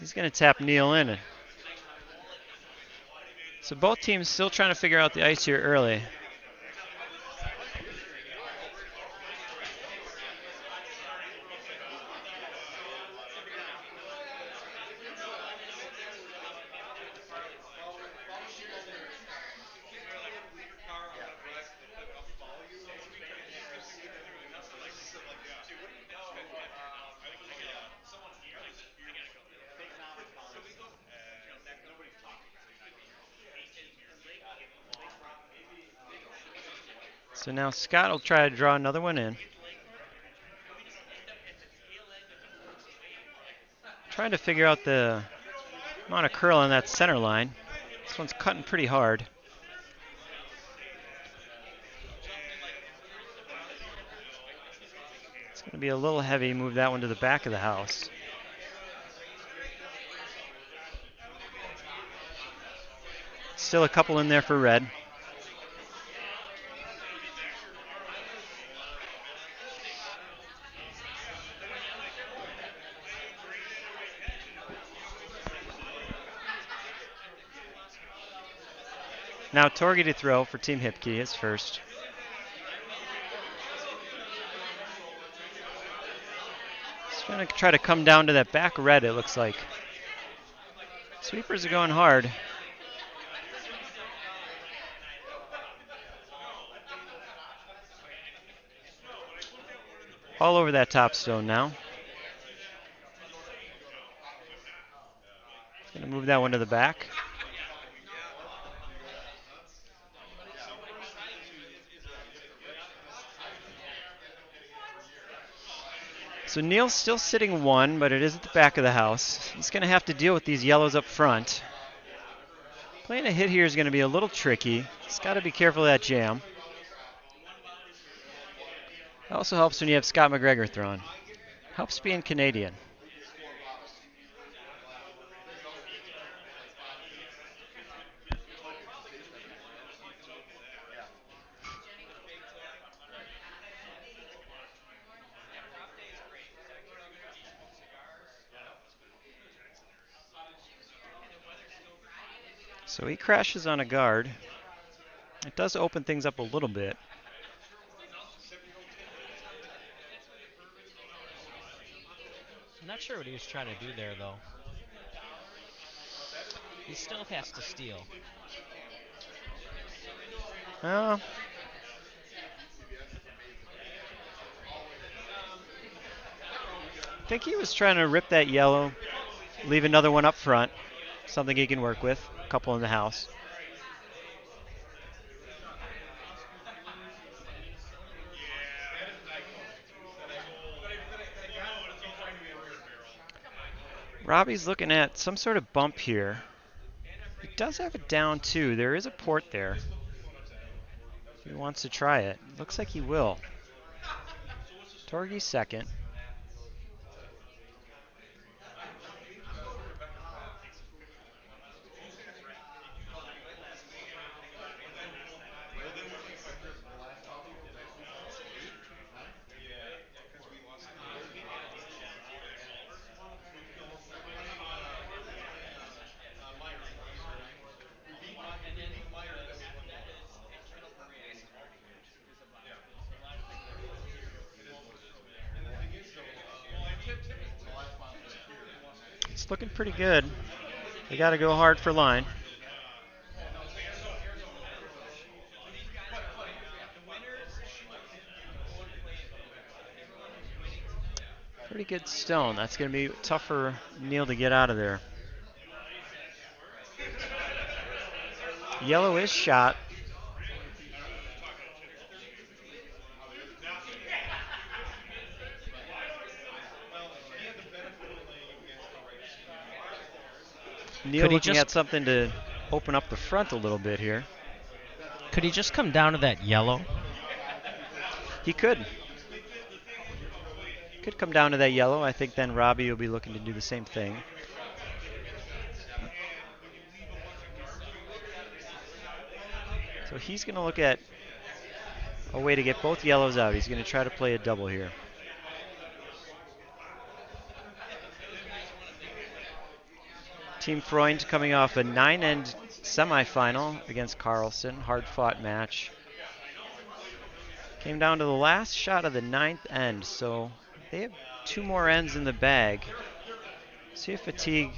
He's going to tap Neil in. So both teams still trying to figure out the ice here early. So now Scott will try to draw another one in. Trying to figure out the amount of curl on that center line. This one's cutting pretty hard. It's going to be a little heavy. Move that one to the back of the house. Still a couple in there for red. Now Torgy to throw for Team Hipke, his first. He's trying to try to come down to that back red, it looks like. Sweepers are going hard. All over that top stone now. Going to move that one to the back. So Neil's still sitting one, but it is at the back of the house. He's going to have to deal with these yellows up front. Playing a hit here is going to be a little tricky. He's got to be careful of that jam. It also helps when you have Scott McGregor throwing. Helps being Canadian. So he crashes on a guard. It does open things up a little bit. I'm not sure what he was trying to do there, though. He still has to steal. I think he was trying to rip that yellow, leave another one up front, something he can work with, a couple in the house. Robbie's looking at some sort of bump here. He does have it down too. There is a port there. He wants to try it. Looks like he will. Torgy's second. It's looking pretty good. They got to go hard for line. Pretty good stone. That's going to be tough for Neil to get out of there. Yellow is shot. Neil looking at something to open up the front a little bit here. Could he just come down to that yellow? He could. Could come down to that yellow. I think then Robbie will be looking to do the same thing. So he's going to look at a way to get both yellows out. He's going to try to play a double here. Team Freund coming off a 9-end semifinal against Carlson, hard-fought match. Came down to the last shot of the 9th end, so they have 2 more ends in the bag. See if fatigue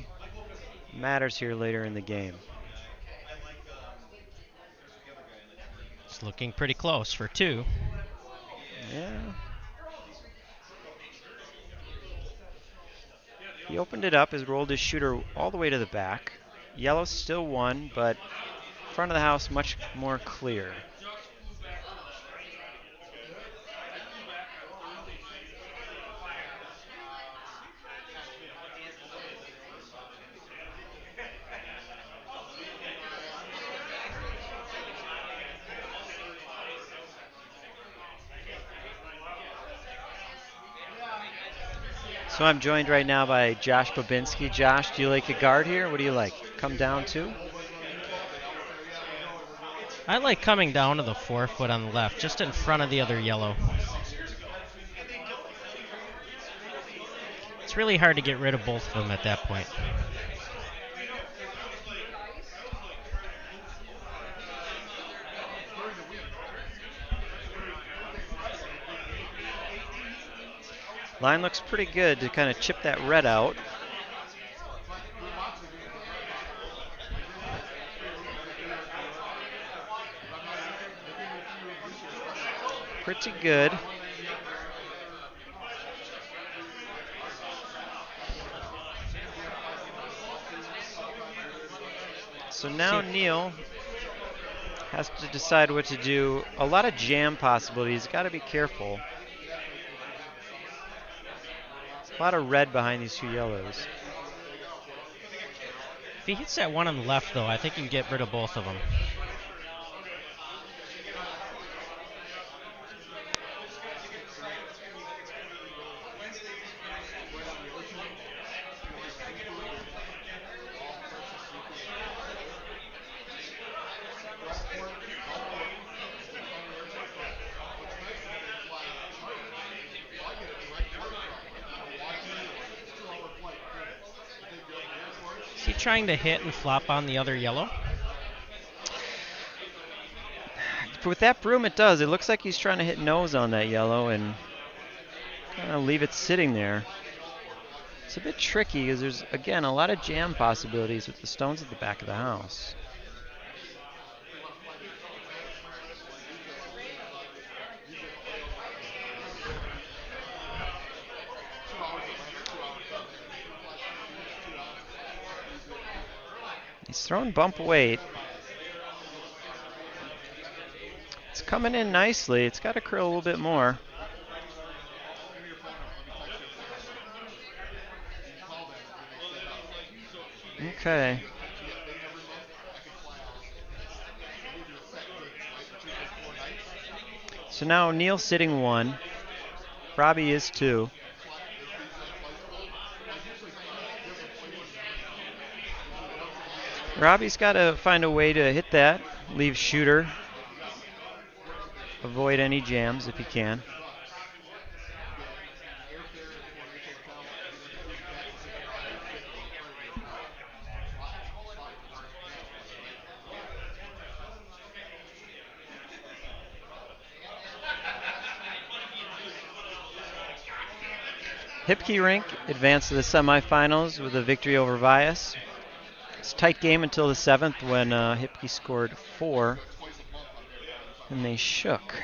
matters here later in the game. It's looking pretty close for 2. Yeah. He opened it up, has rolled his shooter all the way to the back. Yellow still won, but front of the house much more clear. So I'm joined right now by Josh Babinski. Josh, do you like a guard here? What do you like? Come down to? I like coming down to the 4-foot on the left, just in front of the other yellow. It's really hard to get rid of both of them at that point. Line looks pretty good to kind of chip that red out. Pretty good. So now Neil has to decide what to do. A lot of jam possibilities. Got to be careful. A lot of red behind these 2 yellows. If he hits that one on the left, though, I think you can get rid of both of them. Is he trying to hit and flop on the other yellow? With that broom, it does. It looks like he's trying to hit nose on that yellow and kind of leave it sitting there. It's a bit tricky because there's, again, a lot of jam possibilities with the stones at the back of the house. He's throwing bump weight. It's coming in nicely. It's got to curl a little bit more. Okay. So now Neil's sitting 1. Robbie is 2. Robbie's got to find a way to hit that, leave shooter, avoid any jams if he can. Hipke Rink advanced to the semifinals with a victory over Vias. It's a tight game until the 7th when Hipke scored 4 and they shook.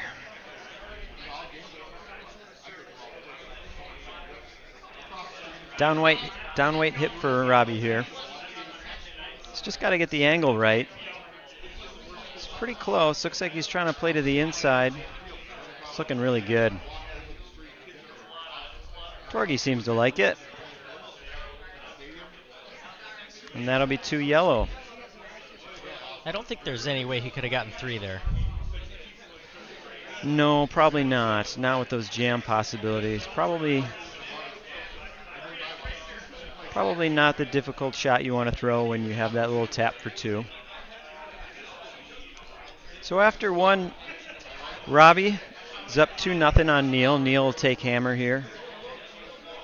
Downweight hip for Robbie here. He's just got to get the angle right. It's pretty close. Looks like he's trying to play to the inside. It's looking really good. Torgy seems to like it. And that'll be 2 yellow. I don't think there's any way he could have gotten 3 there. No, probably not. Not with those jam possibilities. Probably not the difficult shot you want to throw when you have that little tap for 2. So after 1, Robbie is up 2-0 on Neil. Neil will take hammer here,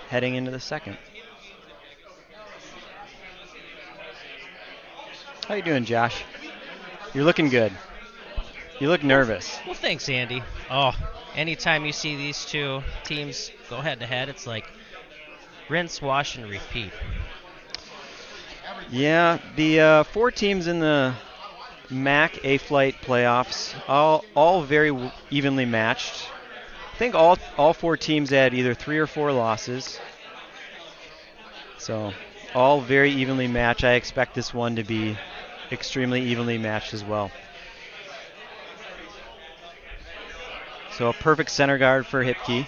heading into the 2nd. How you doing, Josh? You're looking good. You look nervous. Well, thanks, Andy. Oh, anytime you see these two teams go head to head, it's like rinse, wash, and repeat. Yeah, the 4 teams in the MAC A-Flight playoffs, all very evenly matched. I think all 4 teams had either 3 or 4 losses. So all very evenly matched. I expect this one to be extremely evenly matched as well. So a perfect center guard for Hipke.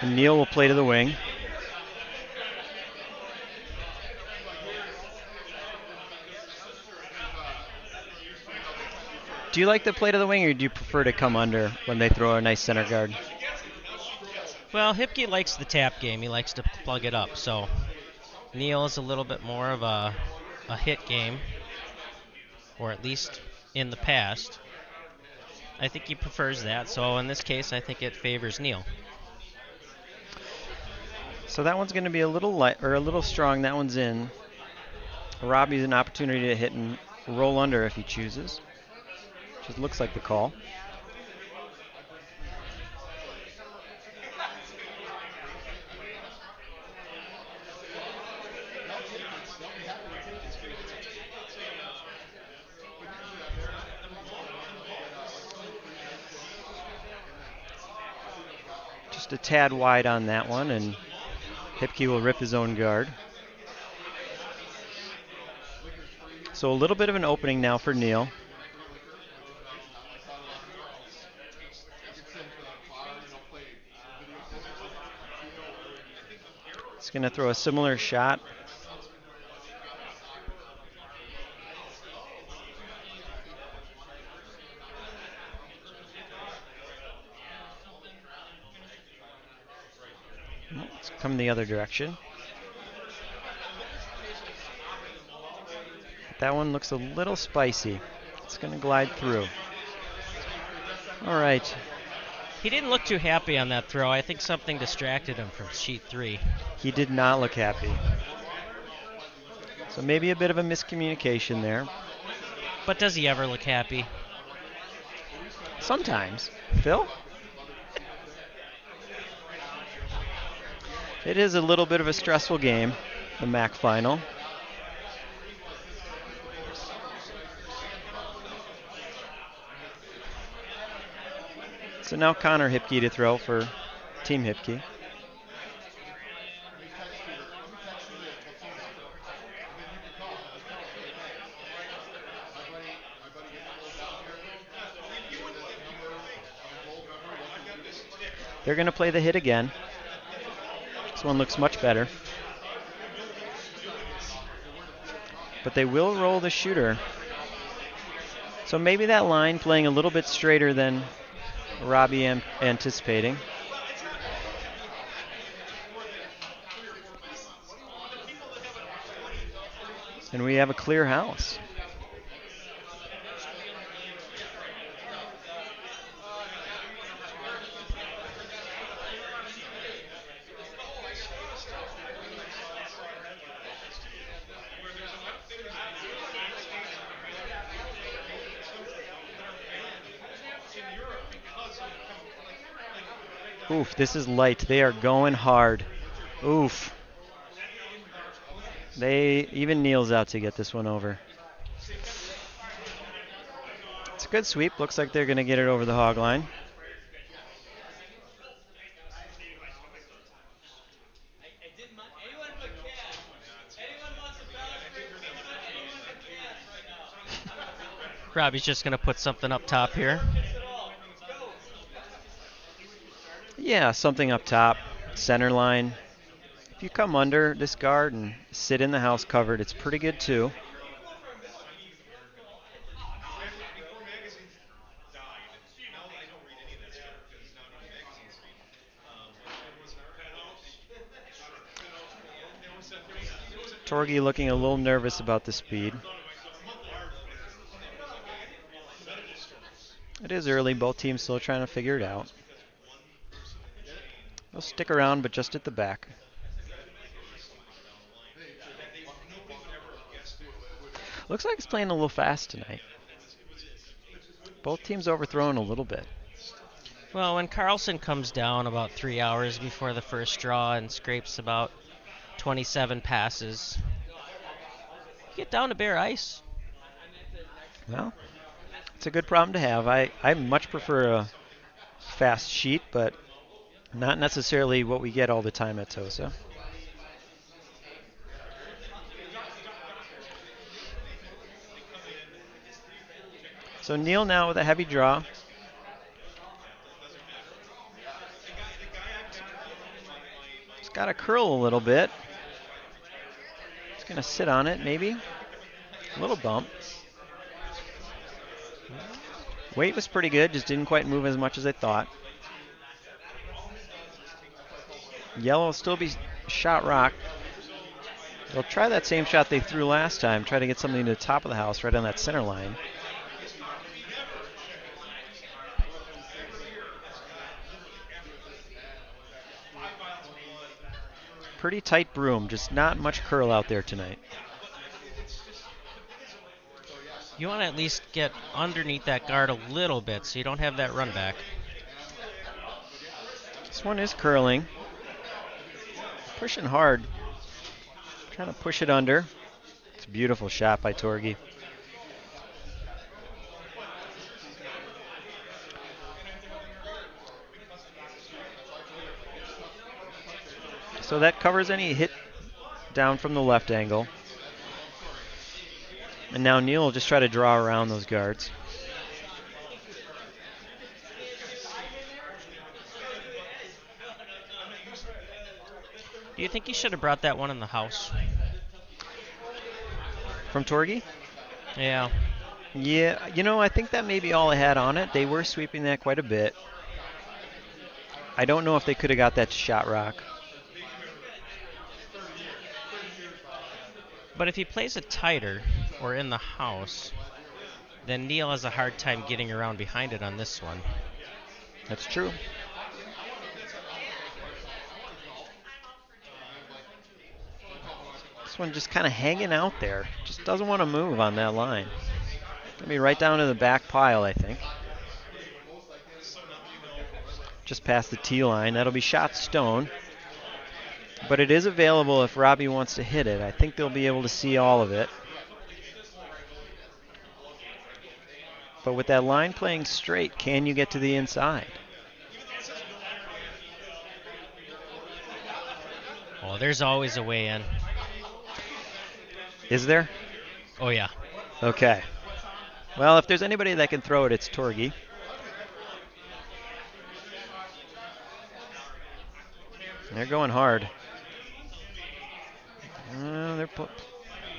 And Neal will play to the wing. Do you like the play to the wing, or do you prefer to come under when they throw a nice center guard? Well, Hipke likes the tap game. He likes to plug it up. So Neal is a little bit more of a hit game, or at least in the past. I think he prefers that. So in this case, I think it favors Neal. So that one's going to be a little light or a little strong. That one's in. Robbie's an opportunity to hit and roll under if he chooses. Just looks like the call. Just a tad wide on that one, and Hipke will rip his own guard. So a little bit of an opening now for Neal. He's going to throw a similar shot. Let's come the other direction. That one looks a little spicy. It's going to glide through. All right. He didn't look too happy on that throw. I think something distracted him from sheet 3. He did not look happy. So maybe a bit of a miscommunication there. But does he ever look happy? Sometimes. Phil? It is a little bit of a stressful game, the MAC final. So now Connor Hipke to throw for Team Hipke. They're going to play the hit again. This one looks much better. But they will roll the shooter. So maybe that line playing a little bit straighter than Robbie anticipating. And we have a clear house. Oof, this is light. They are going hard. Oof. Even Neal's out to get this one over. It's a good sweep. Looks like they're going to get it over the hog line. Robbie's just going to put something up top here. Yeah, something up top, center line. If you come under this guard and sit in the house covered, it's pretty good too. Torgi looking a little nervous about the speed. It is early, both teams still trying to figure it out. They'll stick around, but just at the back. Looks like it's playing a little fast tonight. Both teams overthrowing a little bit. Well, when Carlson comes down about 3 hours before the first draw and scrapes about 27 passes, you get down to bare ice. Well, it's a good problem to have. I much prefer a fast sheet, but not necessarily what we get all the time at Tosa. So Neil now with a heavy draw. It's got to curl a little bit. It's going to sit on it, maybe. A little bump. Weight was pretty good, just didn't quite move as much as I thought. Yellow will still be shot rock. They'll try that same shot they threw last time, try to get something to the top of the house right on that center line. Pretty tight broom, just not much curl out there tonight. You want to at least get underneath that guard a little bit so you don't have that run back. This one is curling. Pushing hard. Trying to push it under. It's a beautiful shot by Torgi. So that covers any hit down from the left angle. And now Neil will just try to draw around those guards. Do you think he should have brought that one in the house? From Torgi? Yeah. Yeah, I think that may be all I had on it. They were sweeping that quite a bit. I don't know if they could have got that to shot rock. But if he plays it tighter or in the house, then Neil has a hard time getting around behind it on this one. That's true. This one just kind of hanging out there. Just doesn't want to move on that line. Gonna be right down to the back pile, I think. Just past the tee line. That'll be shot stone. But it is available if Robbie wants to hit it. I think they'll be able to see all of it. But with that line playing straight, can you get to the inside? Oh, there's always a way in. Is there? Oh, yeah. Okay. Well, if there's anybody that can throw it, it's Torgi. They're going hard. They're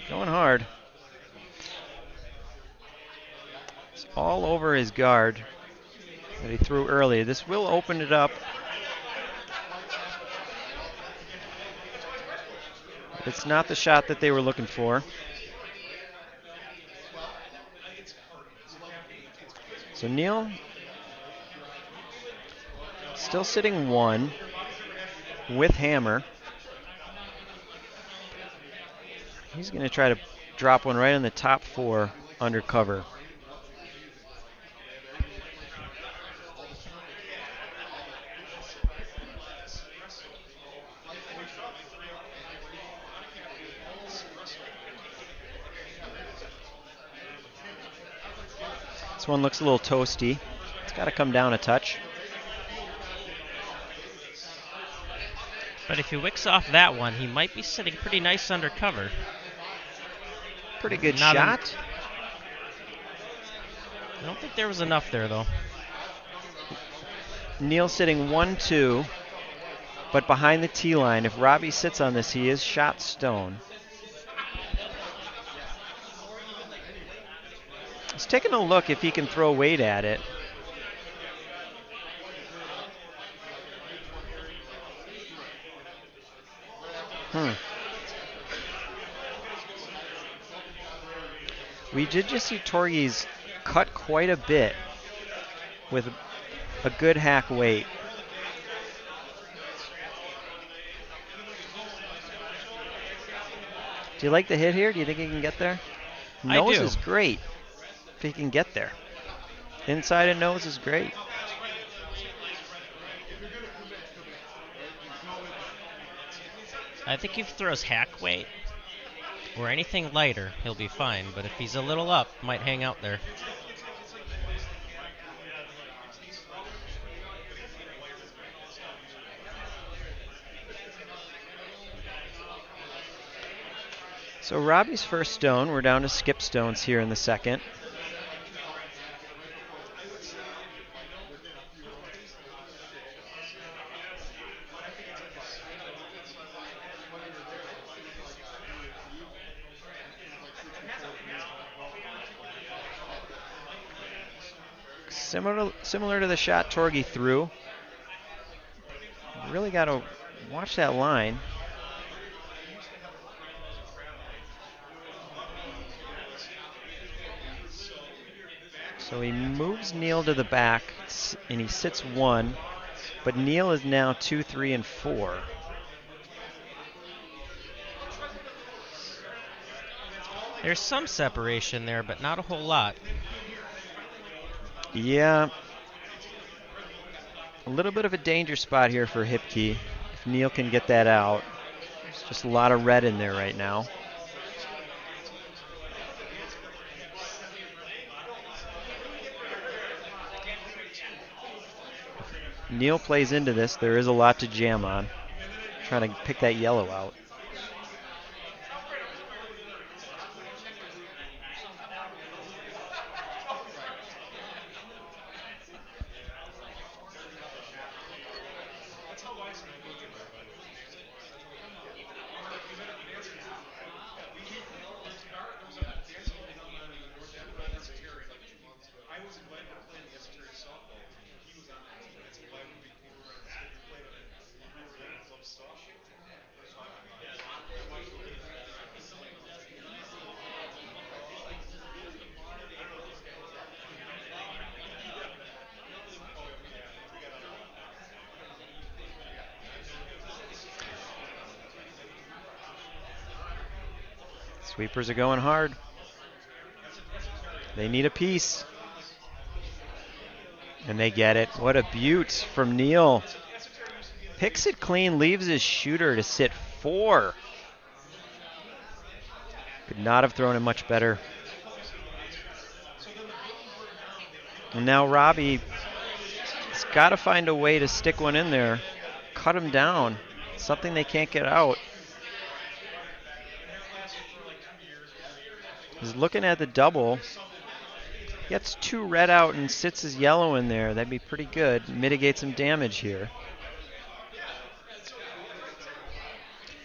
going hard. It's all over his guard that he threw early. This will open it up. It's not the shot that they were looking for. So Neil still sitting one with hammer. He's going to try to drop one right on the top four under cover. This one looks a little toasty. It's got to come down a touch. But if he wicks off that one, he might be sitting pretty nice under cover. Pretty good shot. I don't think there was enough there, though. Neil sitting 1-2, but behind the tee line. If Robbie sits on this, he is shot stone. He's taking a look if he can throw weight at it. We did just see Torgi's cut quite a bit with a good hack weight. Do you like the hit here? Do you think he can get there? I Nose do. is great if he can get there. Inside and nose is great. I think if he throws hack weight or anything lighter, he'll be fine. But if he's a little up, might hang out there. So Robbie's first stone. We're down to skip stones here in the second. Similar to the shot Torgy threw. Really got to watch that line. So he moves Neil to the back, and he sits 1, but Neil is now 2, 3, and 4. There's some separation there, but not a whole lot. Yeah. A little bit of a danger spot here for Hipke. If Neil can get that out. There's just a lot of red in there right now. Neil plays into this. There is a lot to jam on. Trying to pick that yellow out. Sweepers are going hard. They need a piece. And they get it. What a beaut from Neil. Picks it clean, leaves his shooter to sit 4. Could not have thrown it much better. And now Robbie has got to find a way to stick one in there. Cut him down. Something they can't get out. He's looking at the double. Gets 2 red out and sits his yellow in there. That'd be pretty good. Mitigate some damage here.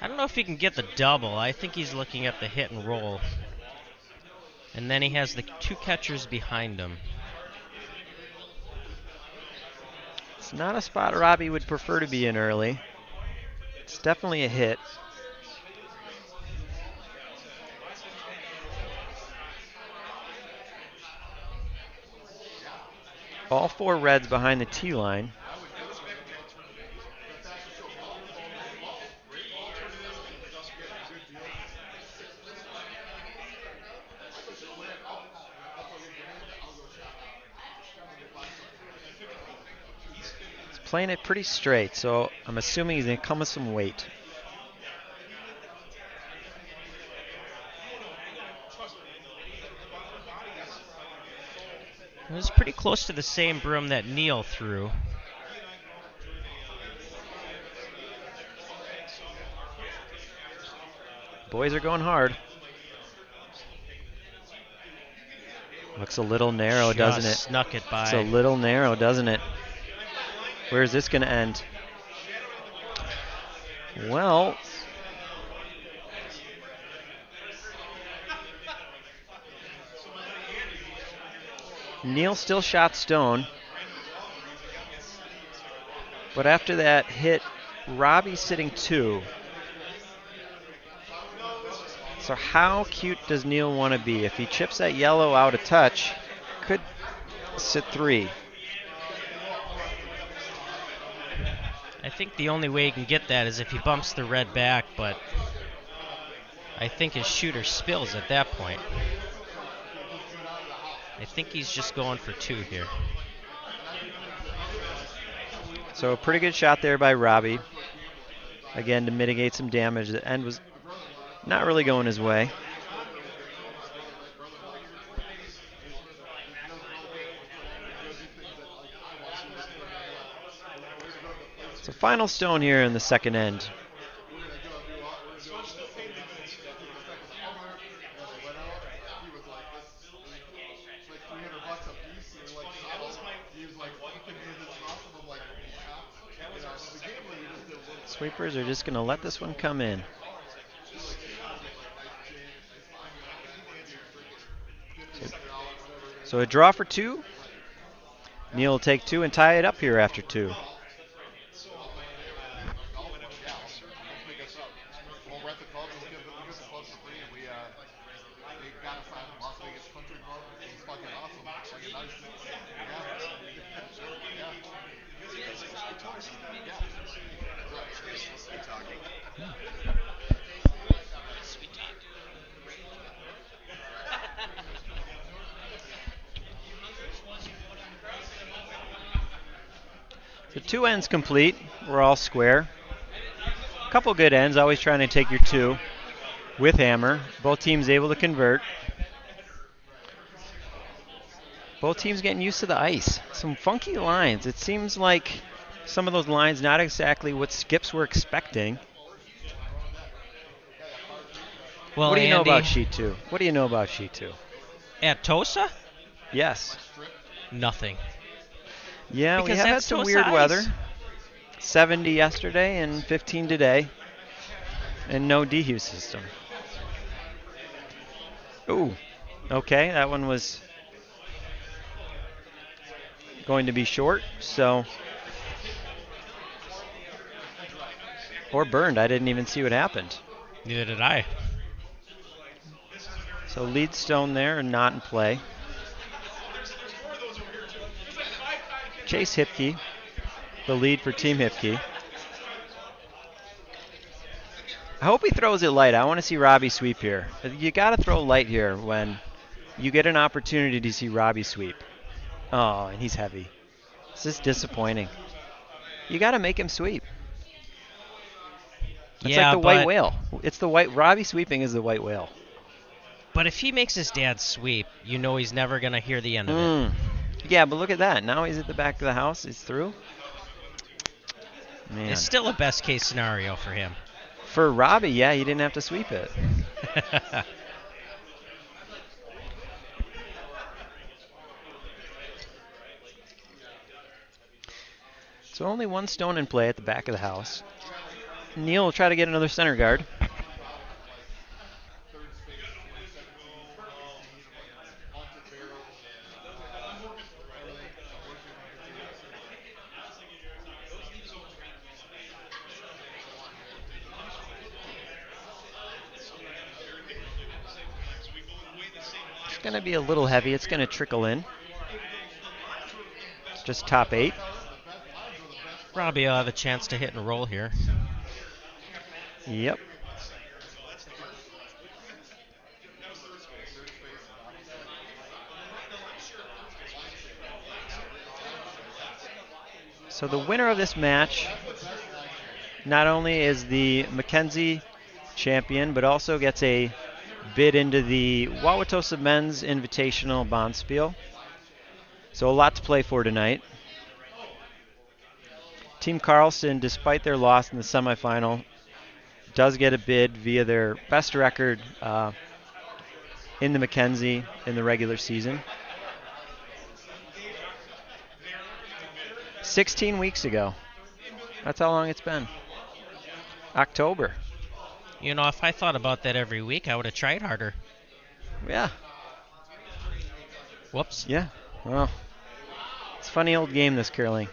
I don't know if he can get the double. I think he's looking at the hit and roll. And then he has the 2 catchers behind him. It's not a spot Robbie would prefer to be in early. It's definitely a hit. All 4 reds behind the tee line. He's playing it pretty straight, so I'm assuming he's going to come with some weight. It was pretty close to the same broom that Neil threw. Boys are going hard. Looks a little narrow, doesn't it? Snuck it by. It's a little narrow, doesn't it? Where's this going to end? Well, Neil still shot stone. But after that hit, Robbie's sitting 2. So how cute does Neil want to be? If he chips that yellow out a touch, could sit 3. I think the only way he can get that is if he bumps the red back, but I think his shooter spills at that point. I think he's just going for 2 here. So a pretty good shot there by Robbie. Again, to mitigate some damage. The end was not really going his way. So final stone here in the second end. Sweepers are just going to let this one come in. So a draw for 2. Neil will take 2 and tie it up here after 2. So 2 ends complete. We're all square. A couple good ends, always trying to take your 2 with hammer. Both teams able to convert. Both teams getting used to the ice. Some funky lines. It seems like some of those lines not exactly what skips were expecting. Well, what do you know Andy, about sheet 2? What do you know about sheet 2? At Tosa? Yes. Nothing. Yeah, Because we have had some Tosa weird ice. weather. 70 yesterday and 15 today. And no DHU system. Ooh. Okay, that one was going to be short, so. Or burned. I didn't even see what happened. Neither did I. So lead stone there and not in play. Chase Hipke, the lead for Team Hipke. I hope he throws it light. I want to see Robbie sweep here. You got to throw light here when you get an opportunity to see Robbie sweep. Oh, and he's heavy. This is disappointing. You got to make him sweep. It's like the white whale. It's the white. Robbie sweeping is the white whale. But if he makes his dad sweep, you know he's never going to hear the end of it. Yeah, but look at that. Now he's at the back of the house. He's through. Man. It's still a best case scenario for him. For Robbie, yeah, he didn't have to sweep it. So only 1 stone in play at the back of the house. Neil will try to get another center guard. It's going to be a little heavy. It's going to trickle in. Just top 8. Robbie will have a chance to hit and roll here. Yep. So the winner of this match not only is the MacKenzie champion, but also gets a bid into the Wauwatosa Men's Invitational Bonspiel. So a lot to play for tonight. Team Carlson, despite their loss in the semifinal, does get a bid via their best record in the MacKenzie in the regular season. 16 weeks ago. That's how long it's been. October. You know, if I thought about that every week, I would have tried harder. Yeah. Whoops. Yeah. Well, it's a funny old game, this curling.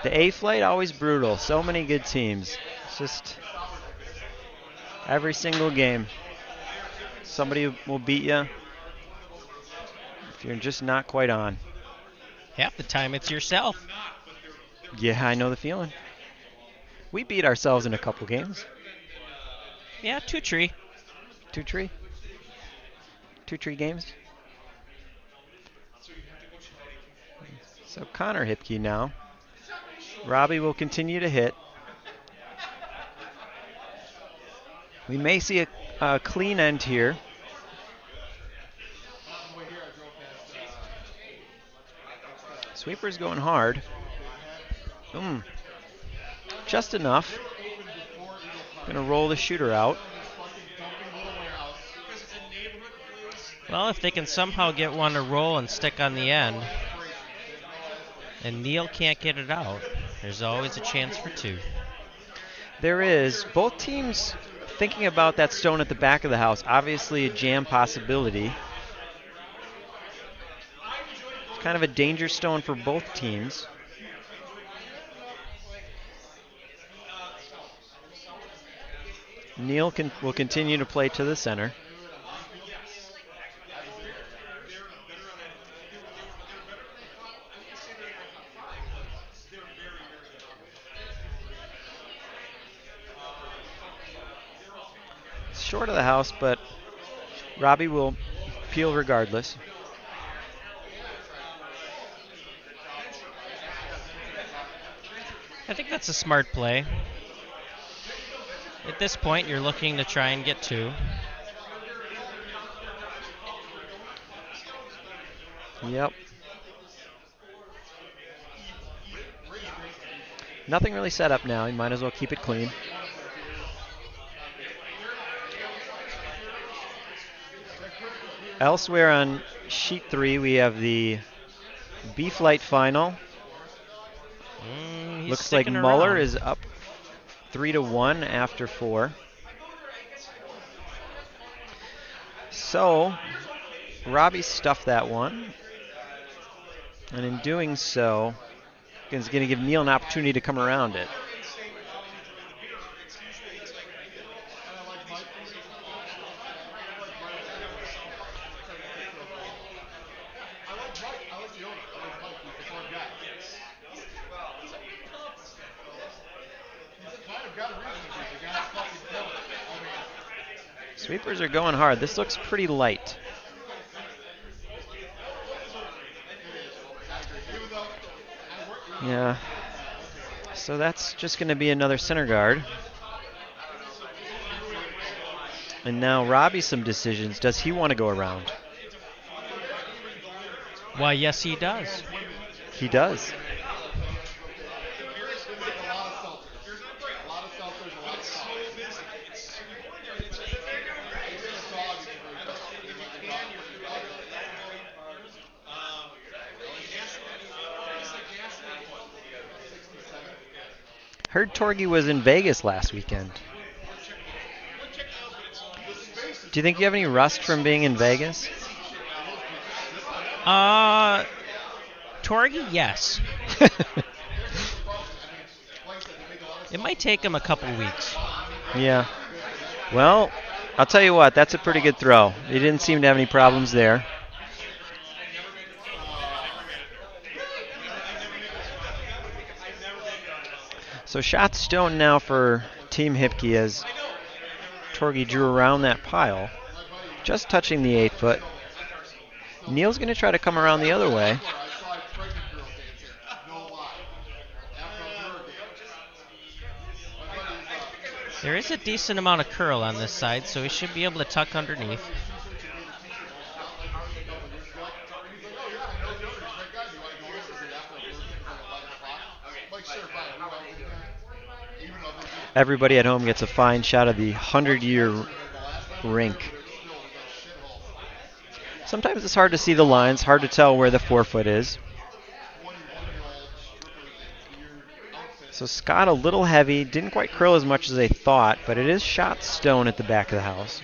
The A flight, always brutal. So many good teams. It's just every single game. Somebody will beat you if you're just not quite on. Half the time it's yourself. Yeah, I know the feeling. We beat ourselves in a couple games. Yeah, 2-tree. 2-tree. 2 tree games. So Connor Hipke now. Robbie will continue to hit. We may see a clean end here. Sweeper's going hard. Just enough. Gonna roll the shooter out. Well, if they can somehow get one to roll and stick on the end, and Neil can't get it out, there's always a chance for 2. There is. Both teams thinking about that stone at the back of the house. Obviously a jam possibility. It's kind of a danger stone for both teams. Neil will continue to play to the center. Short of the house, but Robbie will peel regardless. I think that's a smart play. At this point, you're looking to try and get 2. Yep. Nothing really set up now. You might as well keep it clean. Elsewhere on sheet 3, we have the B-Flight final. Looks like Muller is up 3-1 after 4. So, Robbie stuffed that one. And in doing so, is going to give Neil an opportunity to come around it. Sweepers are going hard. This looks pretty light. Yeah. So that's just going to be another center guard. And now Robbie some decisions. Does he want to go around? Why, yes, he does. He does. Heard Torgy was in Vegas last weekend. Do you think you have any rust from being in Vegas? Torgy, yes. It might take him a couple weeks. Yeah. Well, I'll tell you what, that's a pretty good throw. He didn't seem to have any problems there. So shot stone now for Team Hipke as Torgy drew around that pile, just touching the 8-foot. Neil's going to try to come around the other way. There is a decent amount of curl on this side, so he should be able to tuck underneath. Everybody at home gets a fine shot of the 100-year rink. Sometimes it's hard to see the lines, hard to tell where the 4-foot is. So Scott a little heavy, didn't quite curl as much as they thought, but it is shot stone at the back of the house.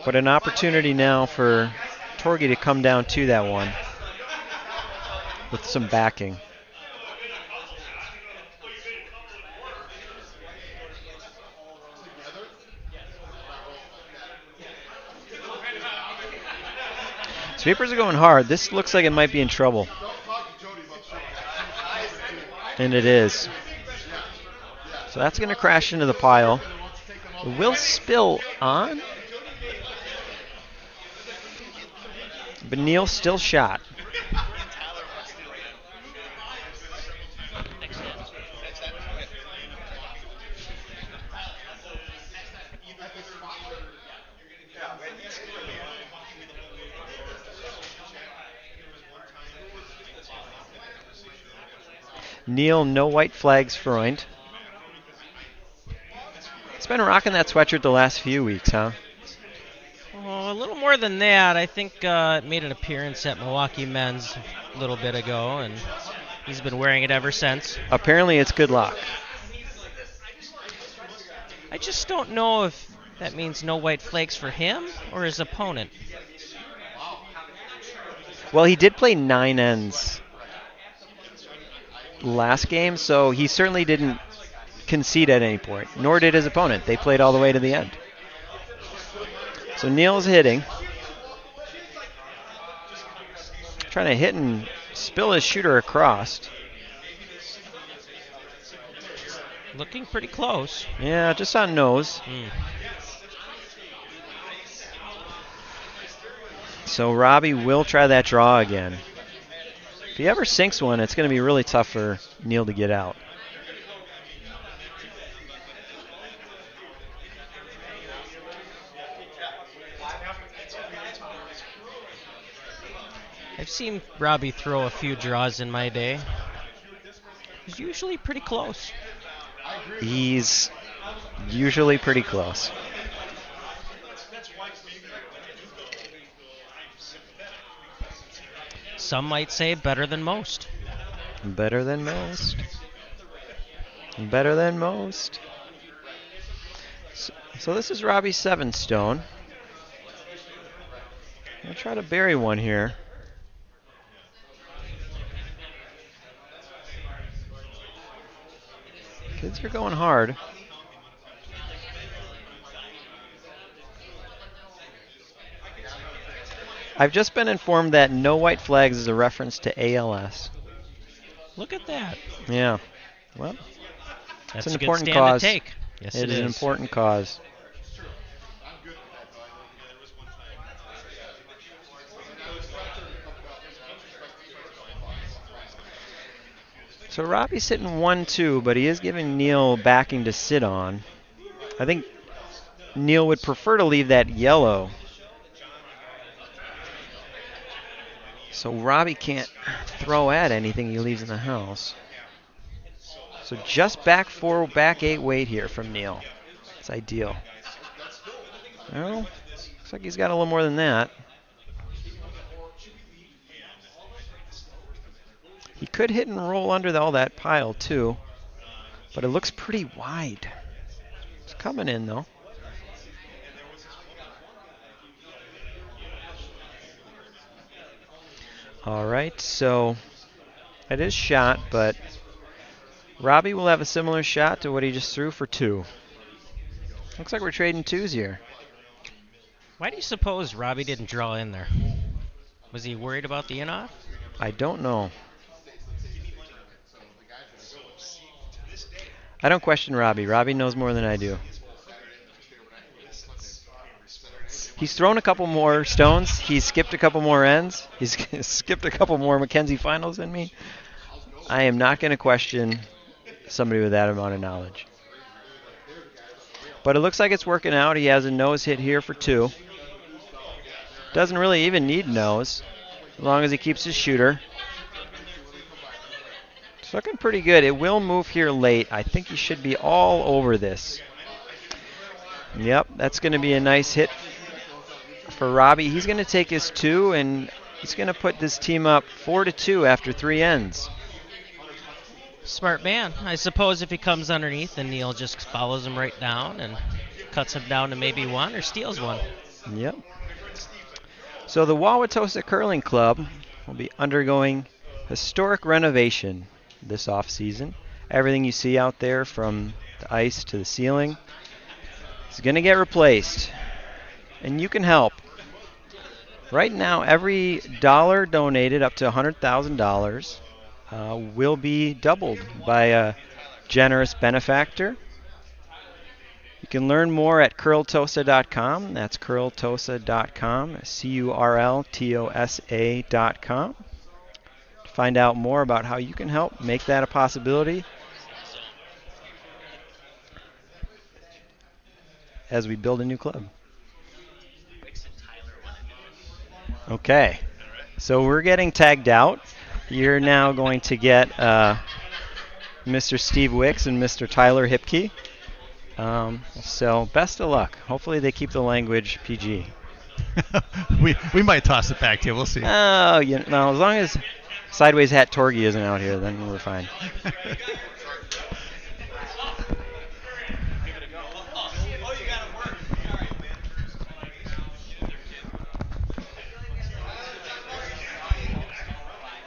But an opportunity now for Torgy to come down to that one with some backing. Sweepers are going hard. This looks like it might be in trouble. And it is. So that's going to crash into the pile. It will spill on, but Neil still shot. Neil, no white flags, Freund. It's been rocking that sweatshirt the last few weeks, huh? Oh, a little more than that. I think it made an appearance at Milwaukee Men's a little bit ago, and he's been wearing it ever since. Apparently it's good luck. I just don't know if that means no white flags for him or his opponent. Well, he did play 9 ends last game, so he certainly didn't concede at any point, nor did his opponent. They played all the way to the end. So Neil's hitting. Trying to hit and spill his shooter across. Looking pretty close. Yeah, just on nose. So Robbie will try that draw again. If he ever sinks one, it's going to be really tough for Neil to get out. I've seen Robbie throw a few draws in my day. He's usually pretty close. He's usually pretty close. Some might say better than most. Better than most. Better than most. So this is Robbie's 7 stone. I'll try to bury one here. Kids are going hard. I've just been informed that no white flags is a reference to ALS. Look at that. Yeah. Well, that's it's an a important good stand cause. to take. Yes, it is an important cause. So Robbie's hitting 1-2, but he is giving Neil backing to sit on. I think Neil would prefer to leave that yellow. So Robbie can't throw at anything he leaves in the house. So just back 4, back 8 weight here from Neil. It's ideal. Well, looks like he's got a little more than that. He could hit and roll under all that pile too, but it looks pretty wide. It's coming in though. All right, so it is shot, but Robbie will have a similar shot to what he just threw for 2. Looks like we're trading 2s here. Why do you suppose Robbie didn't draw in there? Was he worried about the in-off? I don't know. I don't question Robbie. Robbie knows more than I do. He's thrown a couple more stones. He's skipped a couple more ends. He's skipped a couple more MacKenzie finals than me. I am not going to question somebody with that amount of knowledge. But it looks like it's working out. He has a nose hit here for 2. Doesn't really even need nose, as long as he keeps his shooter. It's looking pretty good. It will move here late. I think he should be all over this. Yep, that's going to be a nice hit for Robbie. He's going to take his 2, and he's going to put this team up 4-2 after 3 ends. Smart man. I suppose if he comes underneath, then Neil just follows him right down and cuts him down to maybe 1 or steals 1. Yep. So the Wauwatosa Curling Club will be undergoing historic renovation this off-season. Everything you see out there from the ice to the ceiling is going to get replaced. And you can help. Right now, every dollar donated up to $100,000 will be doubled by a generous benefactor. You can learn more at curltosa.com. That's curltosa.com, curltosa.com. To find out more about how you can help make that a possibility as we build a new club. Okay, so we're getting tagged out. You're now going to get Mr. Steve Wicks and Mr. Tyler Hipke. So best of luck. Hopefully they keep the language PG. we might toss it back to you. We'll see. Oh, as long as Sideways Hat Torgy isn't out here, then we're fine.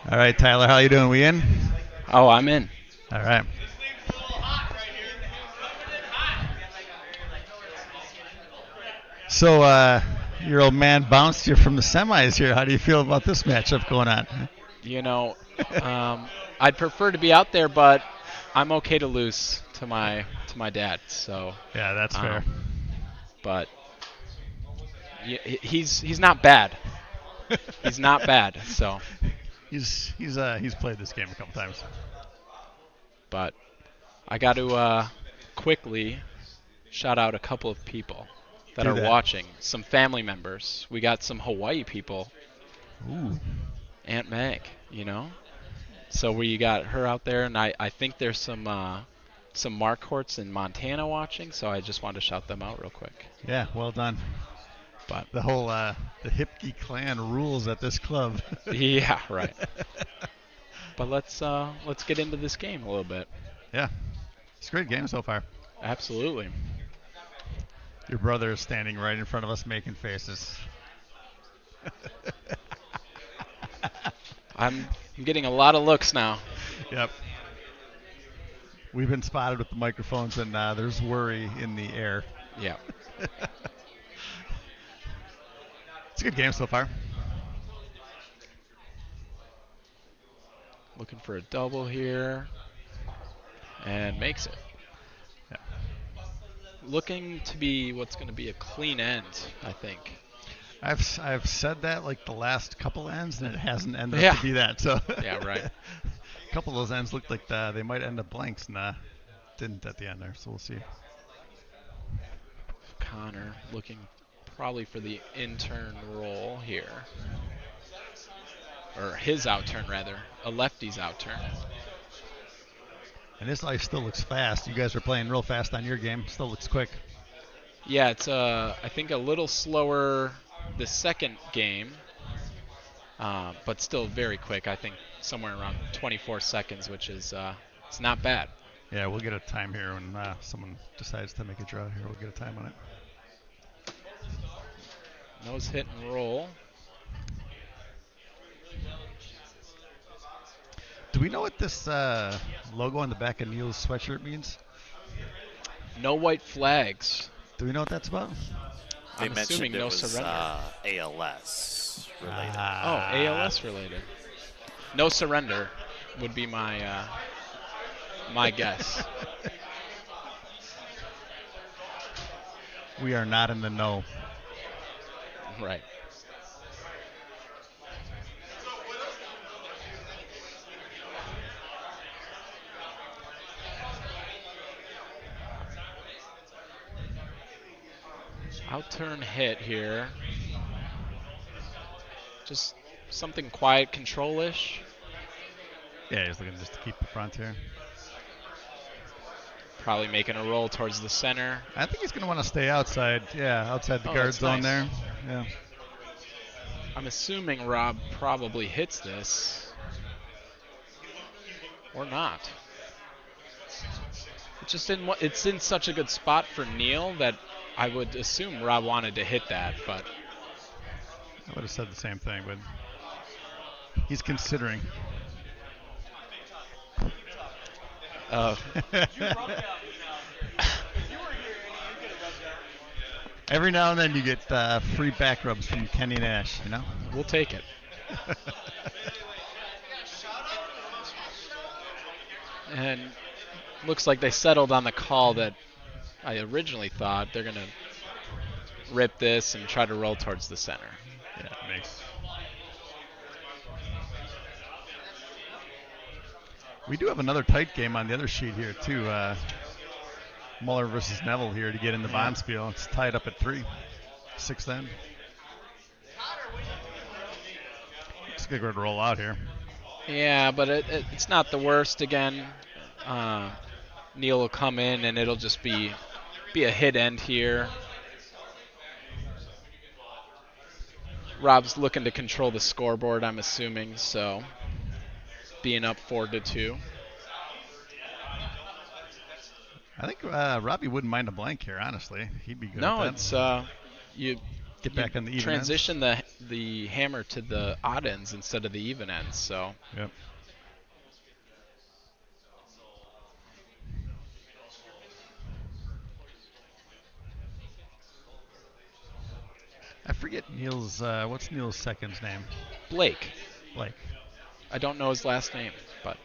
All right, Tyler, how you doing? We in? Oh, I'm in. All right. So, your old man bounced you from the semis here. How do you feel about this matchup going on? You know, I'd prefer to be out there, but I'm okay to lose to my dad. So yeah, that's fair. But he's not bad. He's not bad. So he's played this game a couple times. But I got to quickly shout out a couple of people that are watching. Some family members. We got some Hawaii people. Ooh. Aunt Meg, So we got her out there, and I think there's some Marquarts in Montana watching, so I just wanted to shout them out real quick. Yeah, well done. But the whole the Hipke clan rules at this club. Yeah, right. But let's get into this game a little bit. Yeah, it's a great game so far. Absolutely. Your brother is standing right in front of us making faces. I'm getting a lot of looks now. Yep. We've been spotted with the microphones, and there's worry in the air. Yeah. It's a good game so far. Looking for a double here. And makes it. Yeah. Looking to be what's going to be a clean end, I think. I've said that like the last couple ends, and it hasn't ended up to be that. So yeah, right. A couple of those ends looked like they might end up blanks, and didn't at the end there. So we'll see. Connor looking probably for the in-turn roll here, or his out-turn rather, a lefty's out-turn. And this ice still looks fast. You guys are playing real fast on your game. Still looks quick. Yeah, it's I think a little slower the second game, but still very quick. I think somewhere around 24 seconds, which is it's not bad. Yeah, we'll get a time here when someone decides to make a draw here. We'll get a time on it. Nose hit and roll. Do we know what this logo on the back of Neil's sweatshirt means? No white flags. Do we know what that's about? They I'm mentioned assuming it no was surrender. ALS related. ALS related. No surrender would be my my guess. We are not in the know. Right. Out-turn hit here. Just something quiet, control-ish. Yeah, he's looking just to keep the front here. Probably making a roll towards the center. I think he's going to want to stay outside. Yeah, outside the guard zone there. Yeah. I'm assuming Rob probably hits this. Or not. It's in such a good spot for Neil that I would assume Rob wanted to hit that, but I would have said the same thing, but he's considering. Every now and then you get free back rubs from Kenny Nash, you know? We'll take it. And looks like they settled on the call that I originally thought they're going to rip this and try to roll towards the center. Yeah, it makes. We do have another tight game on the other sheet here, too. Muller versus Neville here to get in the Bonspiel. It's tied up at 3. 6th end. Looks like we're going to roll out here. Yeah, but it's not the worst again. Neil will come in, and it'll just be a hit end here. Rob's looking to control the scoreboard, I'm assuming, so being up 4-2. I think Robbie wouldn't mind a blank here, honestly. He'd be good No, at that. it's you Get back on the even transition the hammer to the odd ends instead of the even ends. So. Yep. I forget Neil's. What's Neil's second's name? Blake. Blake. I don't know his last name, but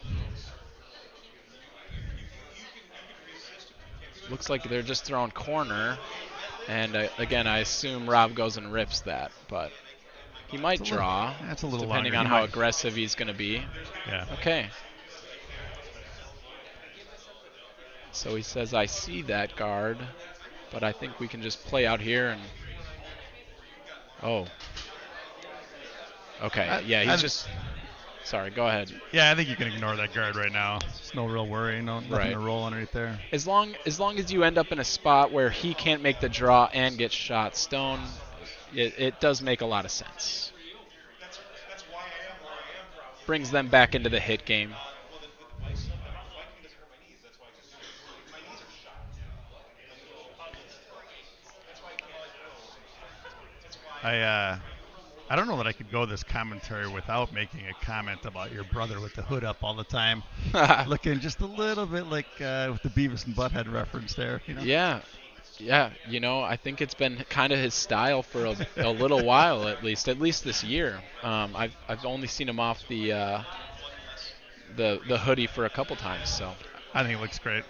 looks like they're just throwing corner. And again, I assume Rob goes and rips that, but he might draw. That's a little depending longer. on how aggressive he's going to be. Yeah. Okay. So he says, I see that guard, but I think we can just play out here and. Oh. Okay. Just. Sorry, go ahead. Yeah, I think you can ignore that guard right now. It's no real worry. Nothing to roll underneath there. As long as you end up in a spot where he can't make the draw and get shot stone, it does make a lot of sense. Brings them back into the hit game. I don't know that I could go this commentary without making a comment about your brother with the hood up all the time, looking just a little bit like with the Beavis and Butthead reference there. You know? Yeah. I think it's been kind of his style for a little while, at least this year. I've only seen him off the hoodie for a couple times, so I think it looks great.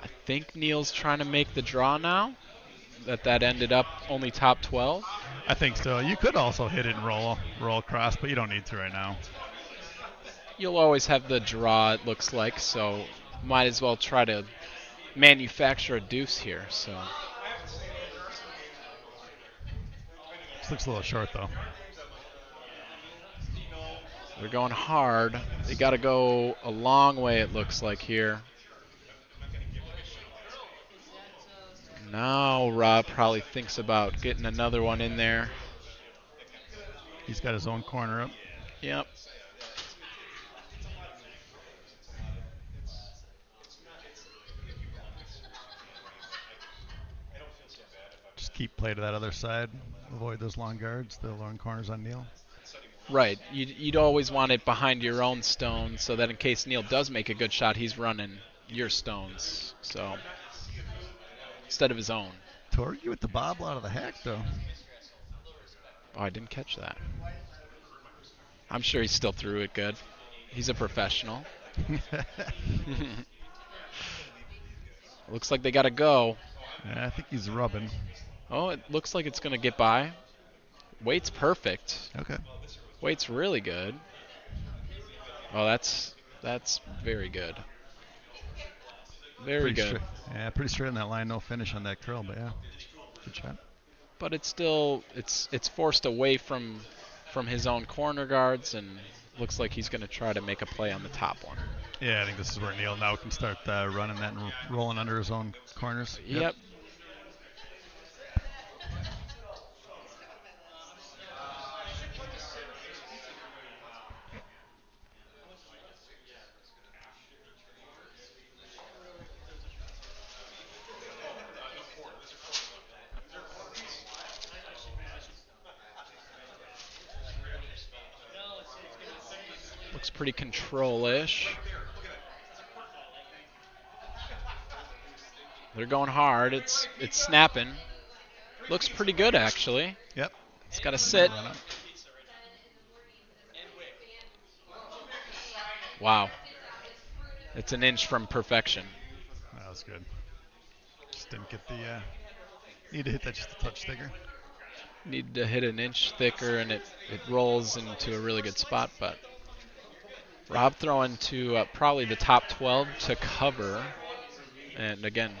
I think Neil's trying to make the draw now. That ended up only top 12. I think so. You could also hit it and roll across, but you don't need to right now. You'll always have the draw, it looks like, so might as well try to manufacture a deuce here. So This looks a little short, though. they're going hard. They got to go a long way, it looks like here. Now Rob probably thinks about getting another one in there. He's got his own corner up. Yep. Just keep play to that other side. Avoid those long guards, the long corners on Neil. Right. You'd always want it behind your own stone so that in case Neil does make a good shot, he's running your stones. So instead of his own. Torgy with the bobble out of the hack, though. Oh, I didn't catch that. I'm sure he still threw it good. He's a professional. Looks like they got to go. Yeah, I think he's rubbing. Oh, it looks like it's going to get by. Weight's perfect. Okay. Weight's really good. Oh, that's very good. Very good. Yeah, pretty straight on that line. No finish on that curl, but yeah, good shot. But it's still it's forced away from his own corner guards, and looks like he's going to try to make a play on the top one. Yeah, I think this is where Neil now can start running that and rolling under his own corners. Yep. Looks pretty control-ish. They're going hard. It's snapping. Looks pretty good, actually. Yep. It's got to sit. Wow. It's an inch from perfection. That was good. Just didn't get the. Need to hit that just a touch thicker. Need to hit an inch thicker, and it rolls into a really good spot. But Rob throwing to probably the top 12 to cover. And again,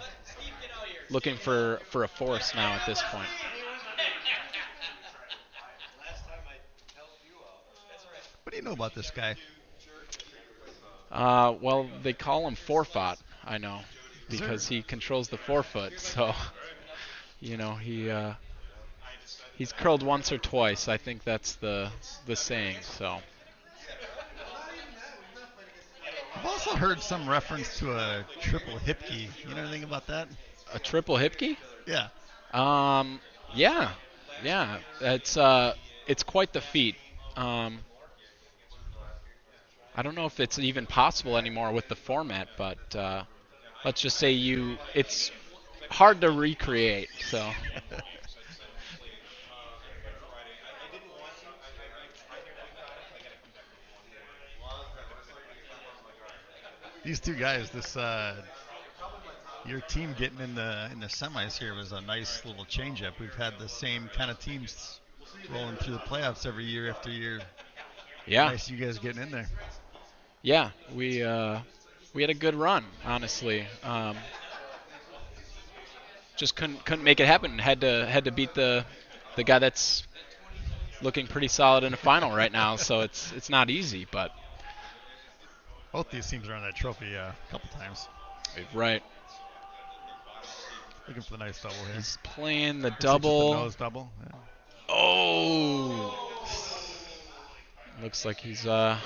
looking for a force now at this point. What do you know about this guy? Well, they call him forefought, I know, because he controls the forefoot. So, he's curled once or twice. I think that's the saying. So. I've also heard some reference to a triple hip key. You know anything about that? A triple hip key? Yeah. Yeah. It's quite the feat. I don't know if it's even possible anymore with the format, but let's just say it's hard to recreate. So. These two guys, your team getting in the semis here was a nice little change-up. We've had the same kind of teams rolling through the playoffs every year after year. Yeah. Nice you guys getting in there. Yeah, we had a good run, honestly. Just couldn't make it happen. Had to beat the guy that's looking pretty solid in the final right now. So it's not easy, but both these teams are on that trophy a couple times. Right. Looking for the nice double here. He's playing the double. The nose double. Yeah. Oh! Looks like he's gonna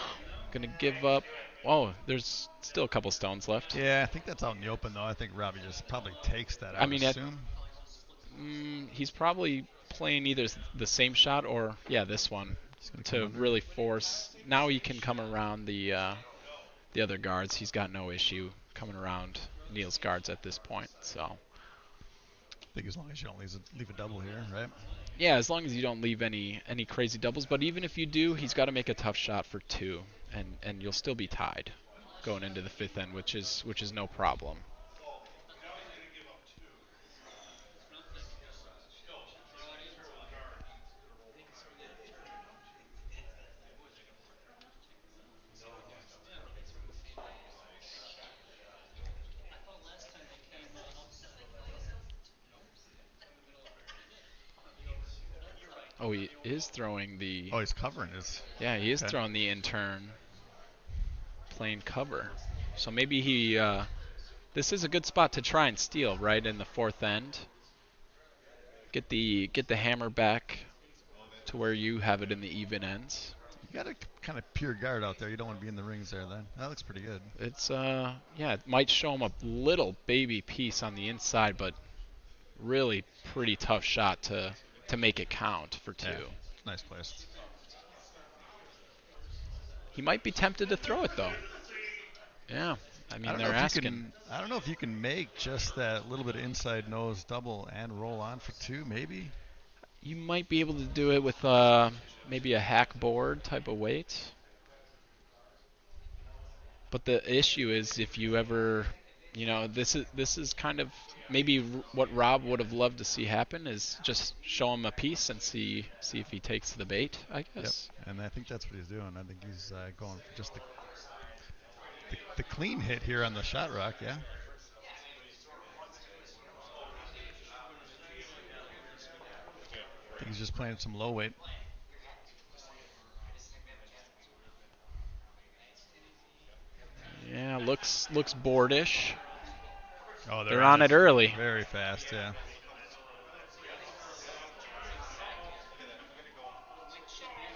give up. Oh, there's still a couple stones left. Yeah, I think that's out in the open though. I think Robbie just probably takes that. I mean, assume. He's probably playing either the same shot or this one to really force. Now he can come around the other guards. He's got no issue coming around Neil's guards at this point. So. I think as long as you don't leave a double here, right? Yeah, as long as you don't leave any crazy doubles. But even if you do, he's got to make a tough shot for 2, and you'll still be tied going into the 5th end, which is no problem. Oh, he is throwing the... Oh, he's covering his... Yeah, he is throwing the intern, playing cover. So maybe he... this is a good spot to try and steal, right, in the 4th end. Get the hammer back to where you have it in the even ends. You got a kind of pure guard out there. You don't want to be in the rings there then. That looks pretty good. It's, it might show him a little baby piece on the inside, but really pretty tough shot to make it count for 2. Yeah, nice place. He might be tempted to throw it though. Yeah, I mean they're asking. I don't know if you can make just that little bit of inside nose double and roll on for 2, maybe. You might be able to do it with maybe a hack board type of weight. But the issue is if you ever, this is kind of maybe what Rob would have loved to see happen is just show him a piece and see if he takes the bait, I guess. Yep. And I think that's what he's doing. I think he's going for just the clean hit here on the shot rock, yeah. I think he's just playing some low weight. Yeah, looks boardish. Oh, they're on it early. Very fast, yeah.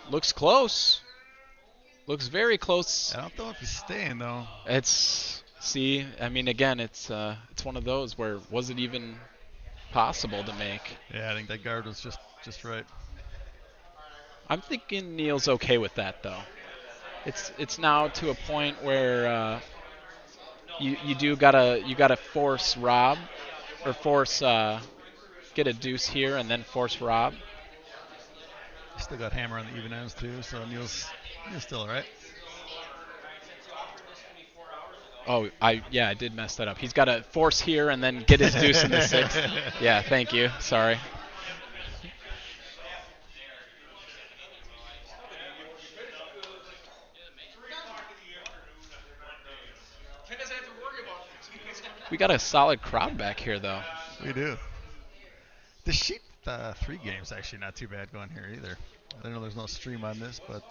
Looks close. Looks very close. I don't know if he's staying though. I mean, again, it's one of those where was it even possible to make? Yeah, I think that guard was just right. I'm thinking Neil's okay with that though. It's now to a point where you gotta force Rob or force get a deuce here and then force Rob. Still got hammer on the even ends too, so Neil's still all right. Oh, I did mess that up. He's got to force here and then get his deuce in the sixth. Yeah, thank you. Sorry. We got a solid crowd back here, though. We do. The sheet 3 game's actually not too bad going here either. I know there's no stream on this, but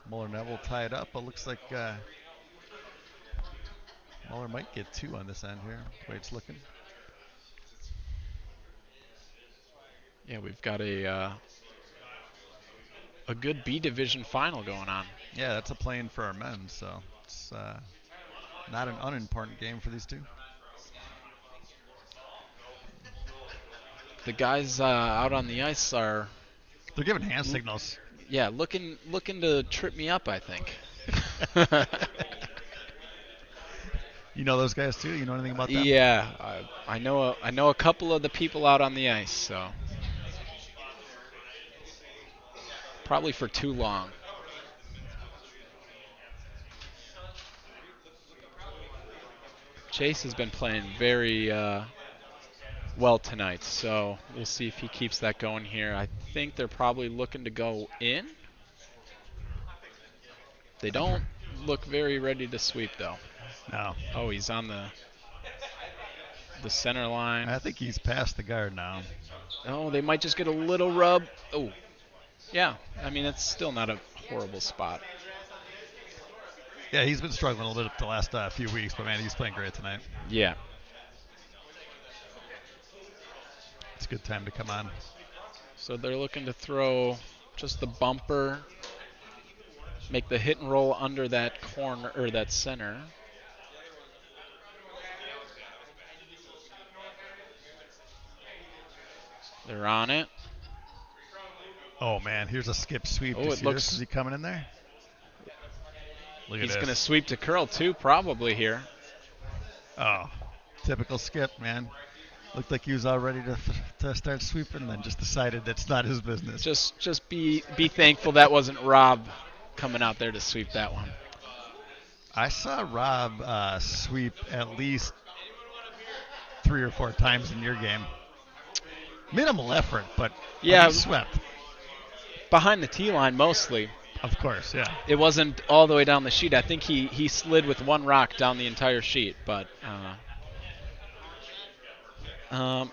Muller Neville tie it up. It looks like Muller might get 2 on this end here, the way it's looking. Yeah, we've got a good B division final going on. Yeah, that's a play-in for our men, so it's not an unimportant game for these two. The guys out on the ice are... They're giving hand signals. Yeah, looking to trip me up, I think. You know those guys too? You know anything about them? Yeah, I know a couple of the people out on the ice, so probably for too long. Chase has been playing very well tonight, so we'll see if he keeps that going here. I think they're probably looking to go in. They don't look very ready to sweep, though. No. Oh, he's on the center line. I think he's past the guard now. Oh, they might just get a little rub. Oh, yeah. I mean, it's still not a horrible spot. Yeah, he's been struggling a little bit the last few weeks, but man, he's playing great tonight. Yeah. It's a good time to come on. So they're looking to throw just the bumper, make the hit and roll under that corner or that center. They're on it. Oh man, here's a skip sweep. Oh, it looks. Is he coming in there? Look at He's this. going to sweep to curl too, probably here. Oh, typical skip, man. Looked like he was all ready to start sweeping, and then just decided that's not his business. Just be thankful that wasn't Rob coming out there to sweep that one. I saw Rob sweep at least 3 or 4 times in your game. Minimal effort, but yeah, he swept. Behind the tee line mostly. Of course, yeah. It wasn't all the way down the sheet. I think he slid with one rock down the entire sheet, but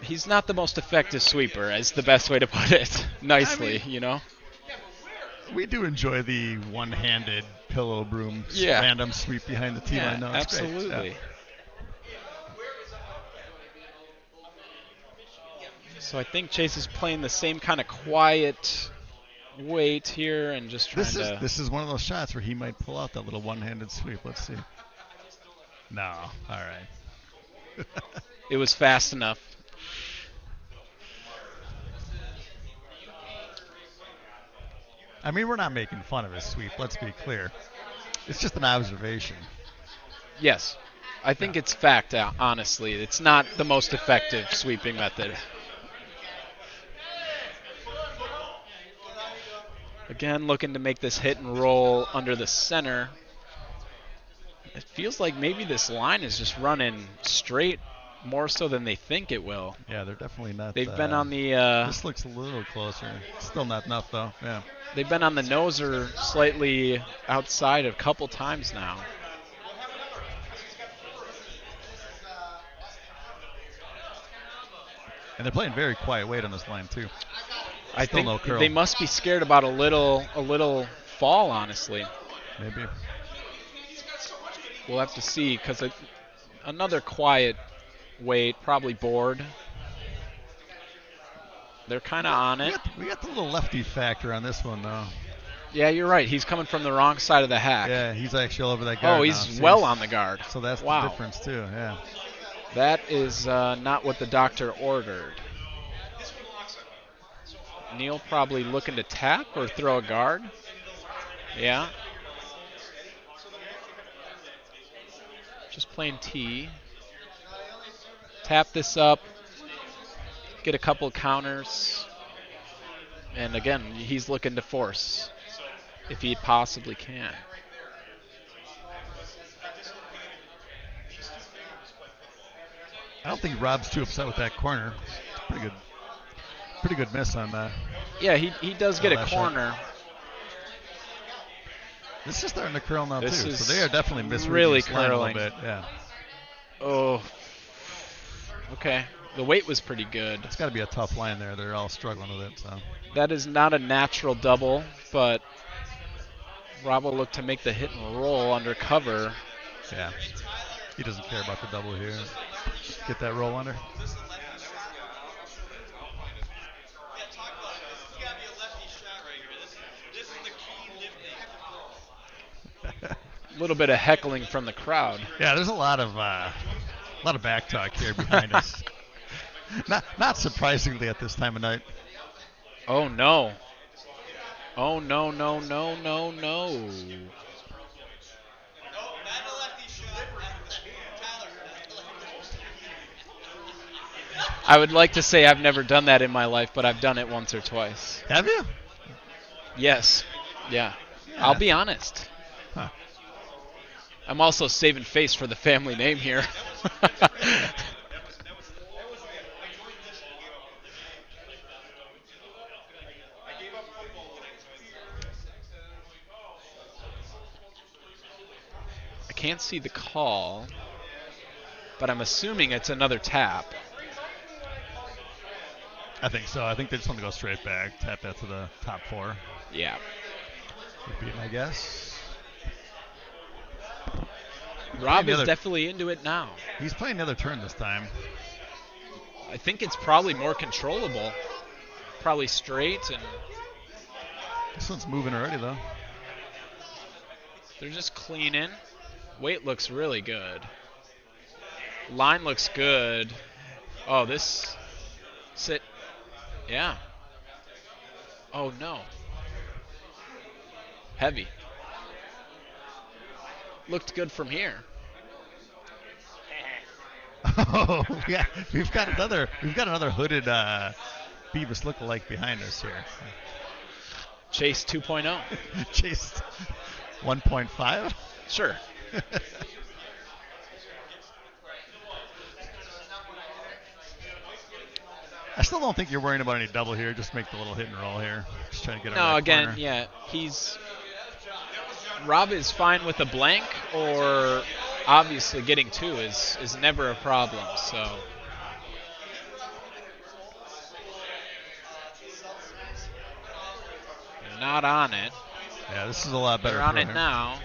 he's not the most effective sweeper, is the best way to put it. Nicely, you know. We do enjoy the one-handed pillow broom random sweep behind the tee line. No, it's absolutely. Great. Yeah. So I think Chase is playing the same kind of quiet weight here and just trying This is one of those shots where he might pull out that little one-handed sweep. Let's see. No. All right. It was fast enough. I mean, we're not making fun of his sweep. Let's be clear. It's just an observation. Yes. I think it's fact, honestly. It's not the most effective sweeping method. Again, looking to make this hit and roll under the center. It feels like maybe this line is just running straight more so than they think it will. Yeah, they're definitely not. They've been on the... this looks a little closer. Still not enough, though. Yeah. They've been on the noser slightly outside a couple times now. And they're playing very quiet weight on this line, too. I think no curl. They must be scared about a little fall, honestly. Maybe. We'll have to see, because another quiet weight, probably bored. They're kind of on it. We got the little lefty factor on this one, though. Yeah, you're right. He's coming from the wrong side of the hack. Yeah, he's actually all over that guard. Oh, he's well on the guard. So that's the difference, too. Yeah. That is not what the doctor ordered. Neil probably looking to tap or throw a guard. Yeah. Just playing T. Tap this up. Get a couple counters. And again, he's looking to force if he possibly can. I don't think Rob's too upset with that corner. Pretty good miss on that. Yeah, he does get a corner. Shot. This is starting to curl now This too, is so they are definitely misreading really this line curling a little bit. Yeah. Oh. Okay. The weight was pretty good. It's got to be a tough line there. They're all struggling with it. So that is not a natural double, but Rob will look to make the hit and roll under cover. Yeah. He doesn't care about the double here. Get that roll under. A little bit of heckling from the crowd. Yeah, there's a lot of back talk here behind us. Not surprisingly at this time of night. Oh no. Oh no. I would like to say I've never done that in my life, but I've done it once or twice. Have you? Yes. Yeah. I'll be honest. Huh. I'm also saving face for the family name here. I can't see the call, but I'm assuming it's another tap. I think so. I think they just want to go straight back, tap that to the top four. Yeah. Would be my guess. Rob is definitely into it now. He's playing the other turn this time. I think it's probably more controllable. Probably straight, and This one's moving already, though. They're just cleaning. Weight looks really good. Line looks good. Oh, this... Sit. Yeah. Oh, no. Heavy. Looked good from here. Oh, yeah. We've got another hooded Beavis lookalike behind us here. Chase 2.0. Chase 1.5? Sure. I still don't think you're worrying about any double here. Just make the little hit and roll here. Just trying to get No, again, corner. yeah. Rob is fine with a blank, or obviously getting two is never a problem, so. They're not on it. Yeah, this is a lot better. They're on throw it here. now.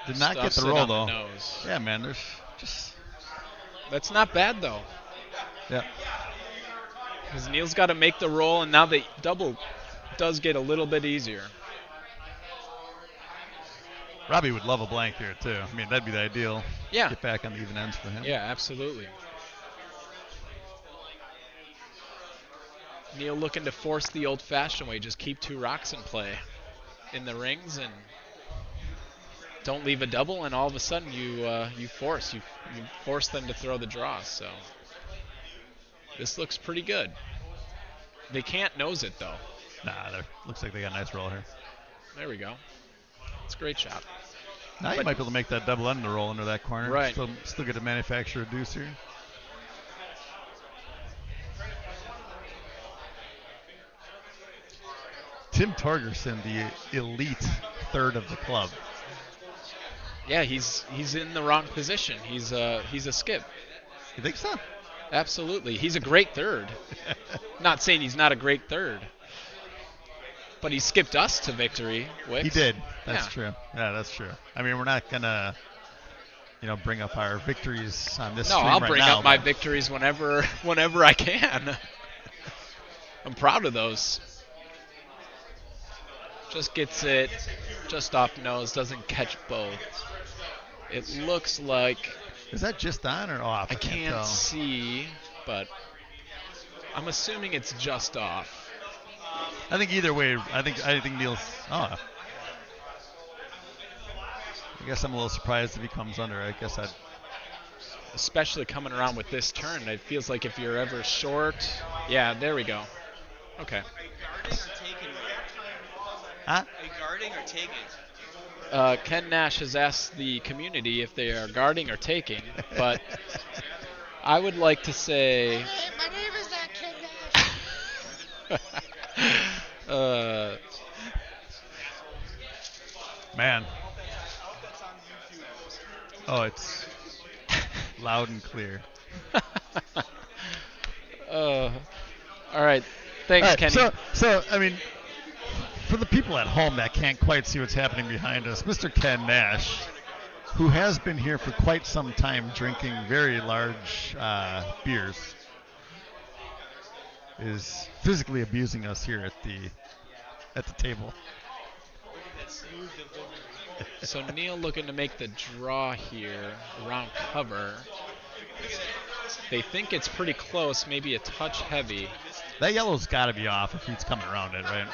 Did not get Stuffs the it roll on the though. nose. Yeah, man. There's just. That's not bad though. Yeah. Because Neil's got to make the roll, and now the double does get a little bit easier. Robbie would love a blank here too. I mean, that'd be the ideal. Yeah. Get back on the even ends for him. Yeah, absolutely. Neil looking to force the old-fashioned way. Just keep two rocks in play in the rings, and don't leave a double, and all of a sudden you force them to throw the draw. So this looks pretty good. They can't nose it though. Nah, looks like they got a nice roll here. There we go. It's a great shot. Now you might be able to make that double under roll under that corner. Right. Still get a manufacturer deuce here. Tim Torgerson, the elite third of the club. Yeah, he's in the wrong position. He's a skip. You think so? Absolutely. He's a great third. Not saying he's not a great third. But he skipped us to victory, Wicks. He did. That's Yeah. true. Yeah, that's true. I mean, we're not going to, bring up our victories on this No, stream I'll right bring now, up my but victories whenever I can. I'm proud of those. Just gets it just off nose, doesn't catch both. It looks like... Is that just on or off? I can't can't tell. see, but I'm assuming it's just off. I think either way, I think Neil's. Oh, I guess I'm a little surprised if he comes under. I guess I'd. Especially coming around with this turn, it feels like if you're ever short. Yeah, there we go. Okay. Are you guarding or taking? Huh? Are you guarding or taking? Ken Nash has asked the community if they are guarding or taking, but I would like to say. Hey, my name is Ken Nash. Man. Oh, it's loud and clear. All right. Thanks, All right, Kenny. So, I mean, for the people at home that can't quite see what's happening behind us, Mr. Ken Nash, who has been here for quite some time drinking very large beers, is physically abusing us here at the table. So Neil looking to make the draw here around cover. They think it's pretty close, maybe a touch heavy. That yellow's got to be off if he's coming around it, right?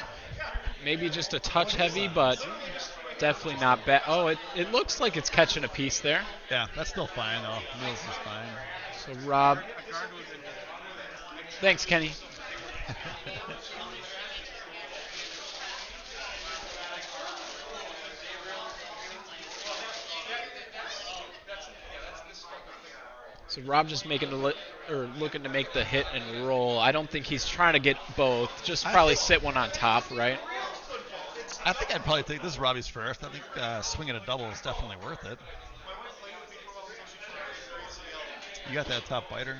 Maybe just a touch heavy, but definitely not bad. Oh, it looks like it's catching a piece there. Yeah, that's still fine, though. Mills is fine. So Rob. Thanks, Kenny. So Rob just looking to make the hit and roll. I don't think he's trying to get both. Just probably sit one on top, right? I think I'd probably take this is Robbie's first. I think swinging a double is definitely worth it. You got that top biter.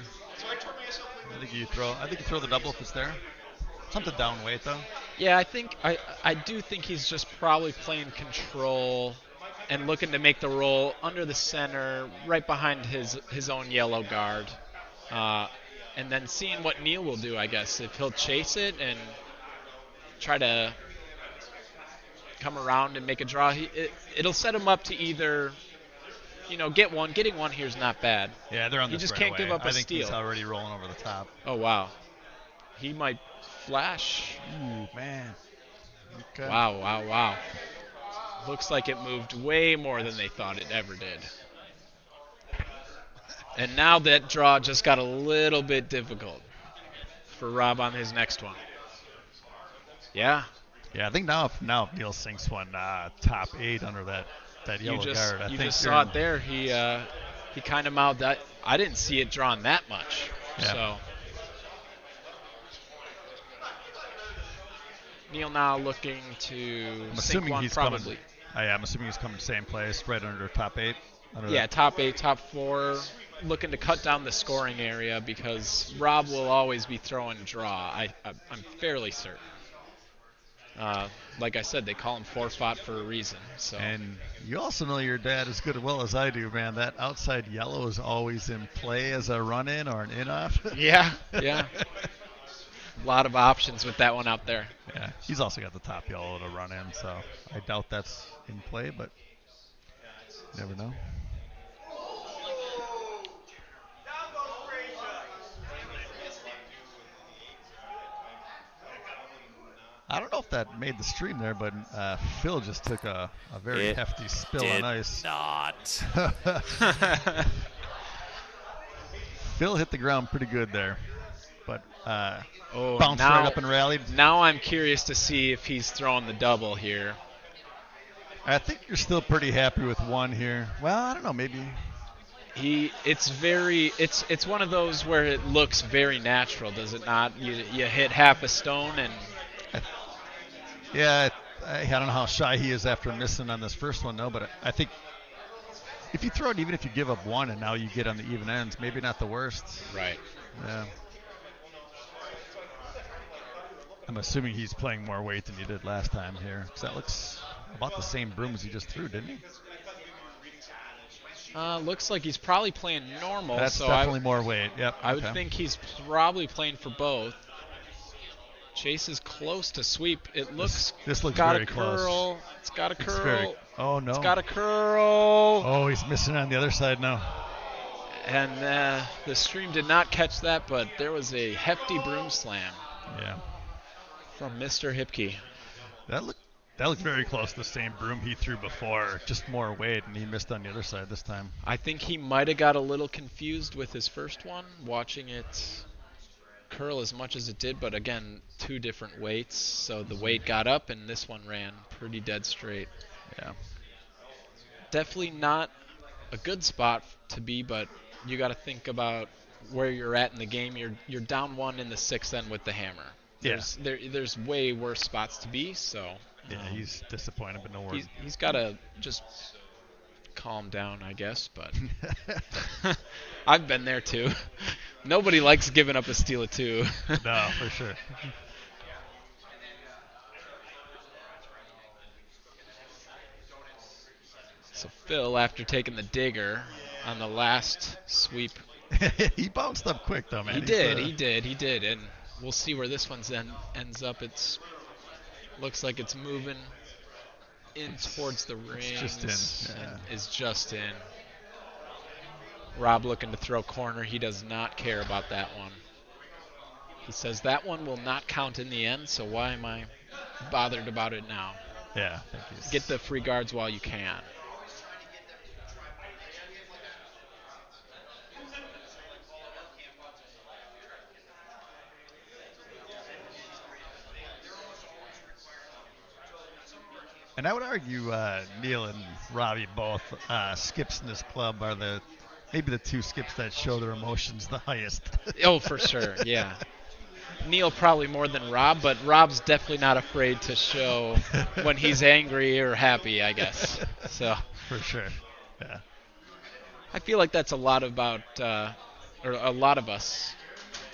I think you throw the double if it's there. Something down weight though. Yeah, I do think he's just probably playing control and looking to make the roll under the center, right behind his own yellow guard. And then seeing what Neil will do, I guess. If he'll chase it and try to come around and make a draw, it'll set him up to either, get one. Getting one here is not bad. Yeah, they're on He this just right can't away. give up a I think steal. he's already rolling over the top. Oh, wow. He might flash. Ooh, man. Okay. Wow. Looks like it moved way more than they thought it ever did. And now that draw just got a little bit difficult for Rob on his next one. Yeah. Yeah, I think now if Neil sinks one top 8 under that yellow guard, I you think just saw it there. He kind of mouthed that. I didn't see it drawn that much. Yeah. So Neil now looking to I'm sink assuming one he's probably. coming. I'm assuming he's coming same place, right under top 8. Yeah, top 8, top 4, looking to cut down the scoring area because Rob will always be throwing draw. I'm fairly certain. Like I said, they call him four-spot for a reason. So. And you also know your dad as good well as I do, man. That outside yellow is always in play as a run-in or an in-off. Yeah. A lot of options with that one out there. Yeah, he's also got the top yellow to run in, so I doubt that's in play, but you never know. I don't know if that made the stream there, but Phil just took a very hefty spill on ice. Not. Phil hit the ground pretty good there, but Oh, bounced now, right up and rallied. Now I'm curious to see if he's throwing the double here. I think you're still pretty happy with one here. Well, I don't know, maybe. It's one of those where it looks very natural, does it not? You hit half a stone and. Yeah, I don't know how shy he is after missing on this first one, though, but I think if you throw it, even if you give up one and now you get on the even ends, maybe not the worst. Right. Yeah. I'm assuming he's playing more weight than he did last time here, because that looks about the same broom as he just threw, didn't he? Looks like he's probably playing normal. That's so definitely more weight. Yep. I would think he's probably playing for both. Chase is close to sweep. It looks. This looks got very a curl. close. It's got a curl. Oh no. It's got a curl. Oh, he's missing on the other side now. And the stream did not catch that, but there was a hefty broom slam. Yeah. From Mr. Hipke. That looked very close to the same broom he threw before, just more weight, and he missed on the other side this time. I think he might have got a little confused with his first one, watching it curl as much as it did, but again, 2 different weights, so the weight got up, and this one ran pretty dead straight. Yeah. definitely not a good spot to be, but you got to think about where you're at in the game. You're down 1 in the 6th end with the hammer. Yeah. There's way worse spots to be, so Yeah, he's disappointed, but no worries. he's got to just calm down, I guess, but I've been there too. Nobody likes giving up a steal of 2. No, for sure. So Phil, after taking the digger on the last sweep, He bounced up quick, though, man. he did, and we'll see where this one ends up. It's looks like it's moving in towards the rings. Just in. Yeah. And is just in. Rob looking to throw corner. He does not care about that one. He says that one will not count in the end, so why am I bothered about it now? Yeah, I think he's... Get the free guards while you can. And I would argue Neil and Robbie both skips in this club are maybe the 2 skips that show their emotions the highest. Oh, for sure, yeah. Neil probably more than Rob, but Rob's definitely not afraid to show when he's angry or happy, I guess. So For sure, yeah. I feel like that's a lot about, or a lot of us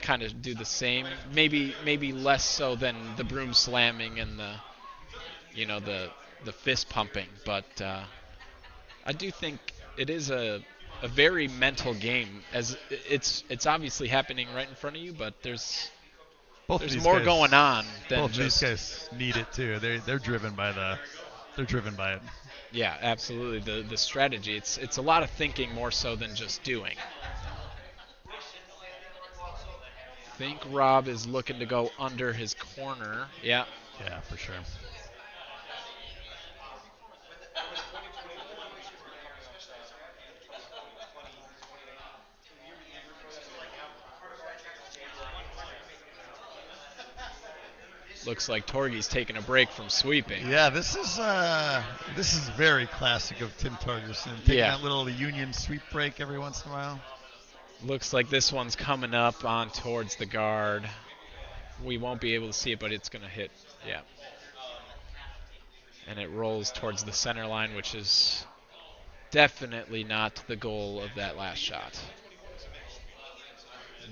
kind of do the same. Maybe less so than the broom slamming and the fist pumping, but I do think it is a very mental game, as it's obviously happening right in front of you, but there's more going on than both just. These guys need it too. They're driven by it. Yeah, absolutely. The strategy. It's a lot of thinking more so than just doing. I think Rob is looking to go under his corner. Yeah. Yeah, for sure. Looks like Torgie's taking a break from sweeping. Yeah, this is very classic of Tim Torgerson. Taking that little Union sweep break every once in a while. Looks like this one's coming up on towards the guard. We won't be able to see it, but it's going to hit. Yeah. And it rolls towards the center line, which is definitely not the goal of that last shot.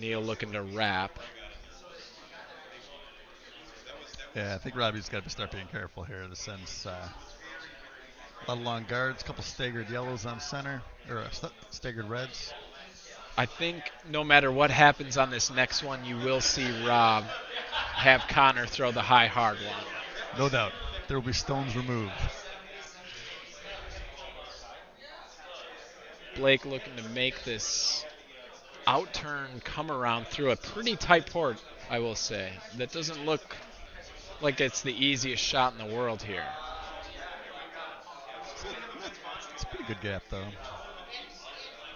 Neil looking to wrap. Yeah, I think Robbie's got to start being careful here. The sense, a lot of long guards, a couple staggered yellows on center, or staggered reds. I think no matter what happens on this next one, you will see Rob have Connor throw the high hard one. No doubt. There will be stones removed. Blake looking to make this out-turn come around through a pretty tight port, I will say. That doesn't look like it's the easiest shot in the world here. It's a pretty good gap, though.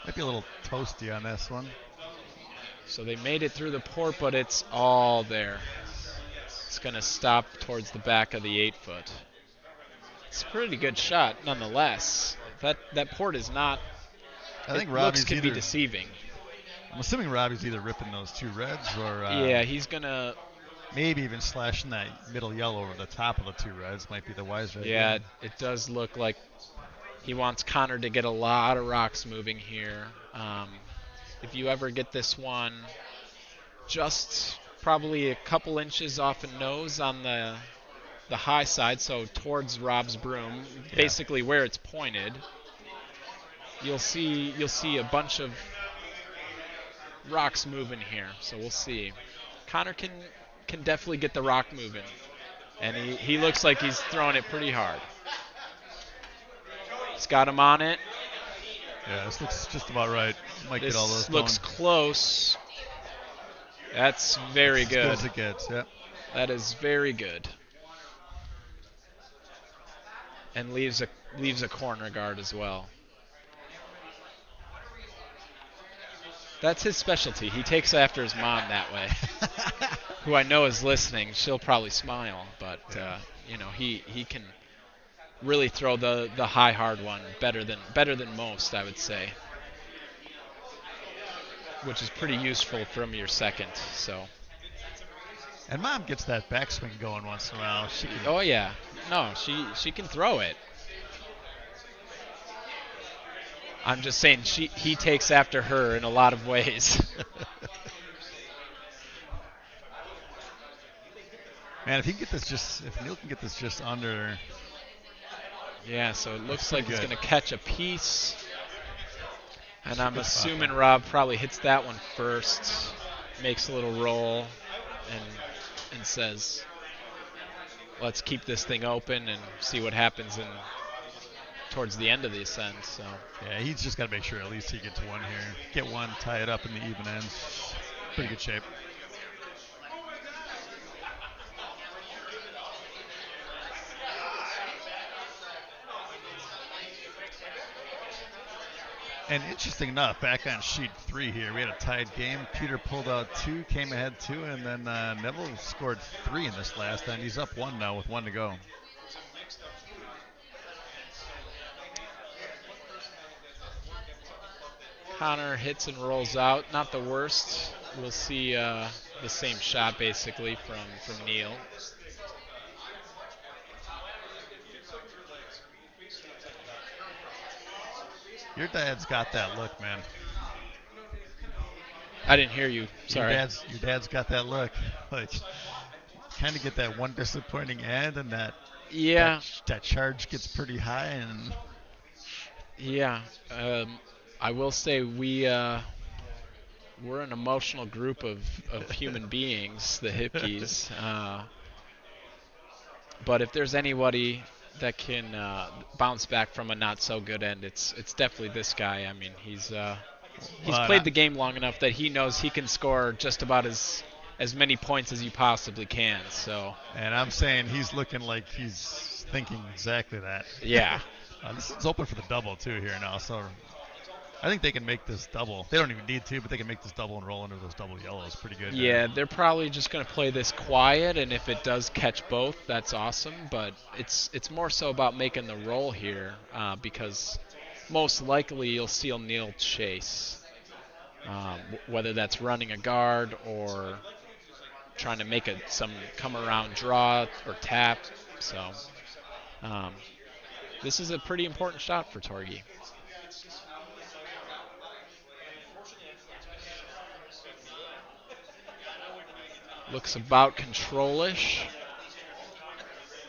Might be a little toasty on this one. So they made it through the port, but it's all there. It's going to stop towards the back of the 8-foot. It's a pretty good shot, nonetheless. That port is not. I think Robbie's Robbie's be deceiving. I'm assuming Robbie's either ripping those 2 reds or. Yeah, he's gonna. Maybe even slashing that middle yellow over the top of the 2 reds might be the wiser idea. Yeah, it does look like he wants Connor to get a lot of rocks moving here. If you ever get this one just probably a couple inches off a nose on the high side, so towards Rob's broom, basically where it's pointed, you'll see a bunch of rocks moving here. So we'll see. Connor can definitely get the rock moving, and he looks like he's throwing it pretty hard. He's got him on it. Yeah, this looks just about right. Might get all those. This looks going. Close. That's very good. As good as it gets, yeah. That is very good. And leaves a corner guard as well. That's his specialty. He takes after his mom that way. Who I know is listening. She'll probably smile, but he can really throw the high hard one better than most, I would say, which is pretty useful from your second. So. And Mom gets that backswing going once in a while. She can, Oh yeah, no, she can throw it. I'm just saying he takes after her in a lot of ways. Man, if Neil can get this just under. Yeah, so it looks That's like pretty he's good. going to catch a piece. And I'm Good assuming spot. Rob probably hits that one first, makes a little roll, and says, let's keep this thing open and see what happens towards the end of the ascent. So Yeah, he's just got to make sure at least he gets one here. Get one, tie it up in the even ends. Pretty good shape. And interesting enough, back on sheet 3 here, we had a tied game. Peter pulled out 2, came ahead 2, and then Neville scored 3 in this last end. He's up 1 now with 1 to go. Connor hits and rolls out. Not the worst. We'll see the same shot basically from Neil. Your dad's got that look, man. I didn't hear you. Sorry. Your dad's got that look. Like, kind of get that one disappointing end, and Yeah. that charge gets pretty high, and Yeah. I will say we're an emotional group of human beings, the Hipkies. But if there's anybody that can bounce back from a not so good end, it's definitely this guy. I mean, he's played the game long enough that he knows he can score just about as many points as you possibly can. So. And I'm saying he's looking like he's thinking exactly that. Yeah. This is open for the double too here now, so I think they can make this double. They don't even need to, but they can make this double and roll into those double yellows pretty good. Yeah, they're probably just going to play this quiet, and if it does catch both, that's awesome. But it's more so about making the roll here, because most likely you'll see Neil chase, whether that's running a guard or trying to make some come around draw or tap. So this is a pretty important shot for Torgi. Looks about control-ish.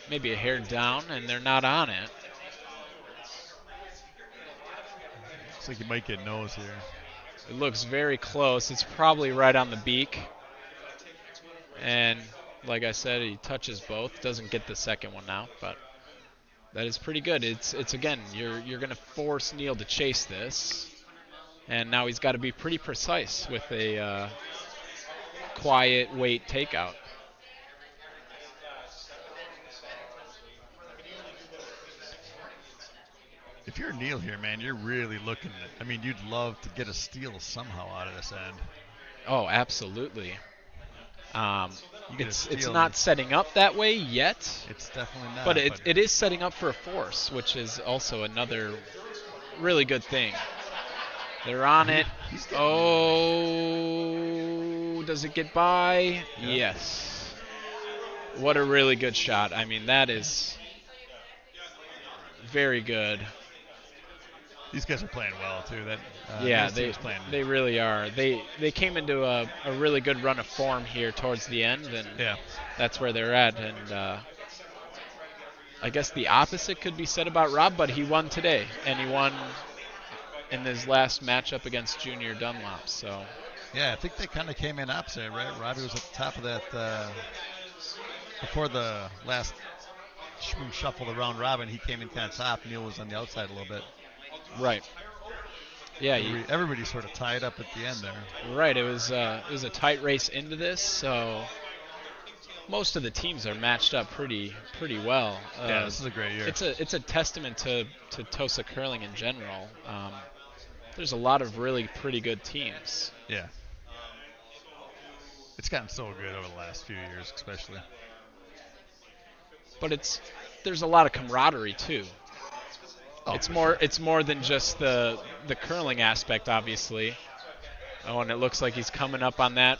Maybe a hair down, and they're not on it. Looks like you might get nose here. It looks very close. It's probably right on the beak. And like I said, he touches both. Doesn't get the second one now, but that is pretty good. It's again, you're going to force Neil to chase this. And now he's got to be pretty precise with a quiet weight takeout. If you're Neil here, man, you're really looking at, I mean, you'd love to get a steal somehow out of this end. Oh, absolutely. You get a steal. It's not setting up that way yet. It's definitely not. But it is setting up for a force, which is also another really good thing. They're on it. Oh, does it get by? Yeah. Yes. What a really good shot. I mean, that is very good. These guys are playing well too. Yeah, they really are. They came into a really good run of form here towards the end, and that's where they're at. And I guess the opposite could be said about Rob, but he won today, and he won in his last matchup against Junior Dunlop. So yeah, I think they kind of came in opposite, right? Robbie was at the top of that before the last shuffle, the round robin. He came in kind of top. Neil was on the outside a little bit. Right. Yeah. Everybody sort of tied up at the end there. Right. It was a tight race into this, so most of the teams are matched up pretty well. Yeah, this is a great year. It's a testament to Tosa curling in general. There's a lot of really pretty good teams. Yeah. It's gotten so good over the last few years, especially. But it's there's a lot of camaraderie too. Oh, It's more than just the curling aspect, obviously. Oh, and it looks like he's coming up on that,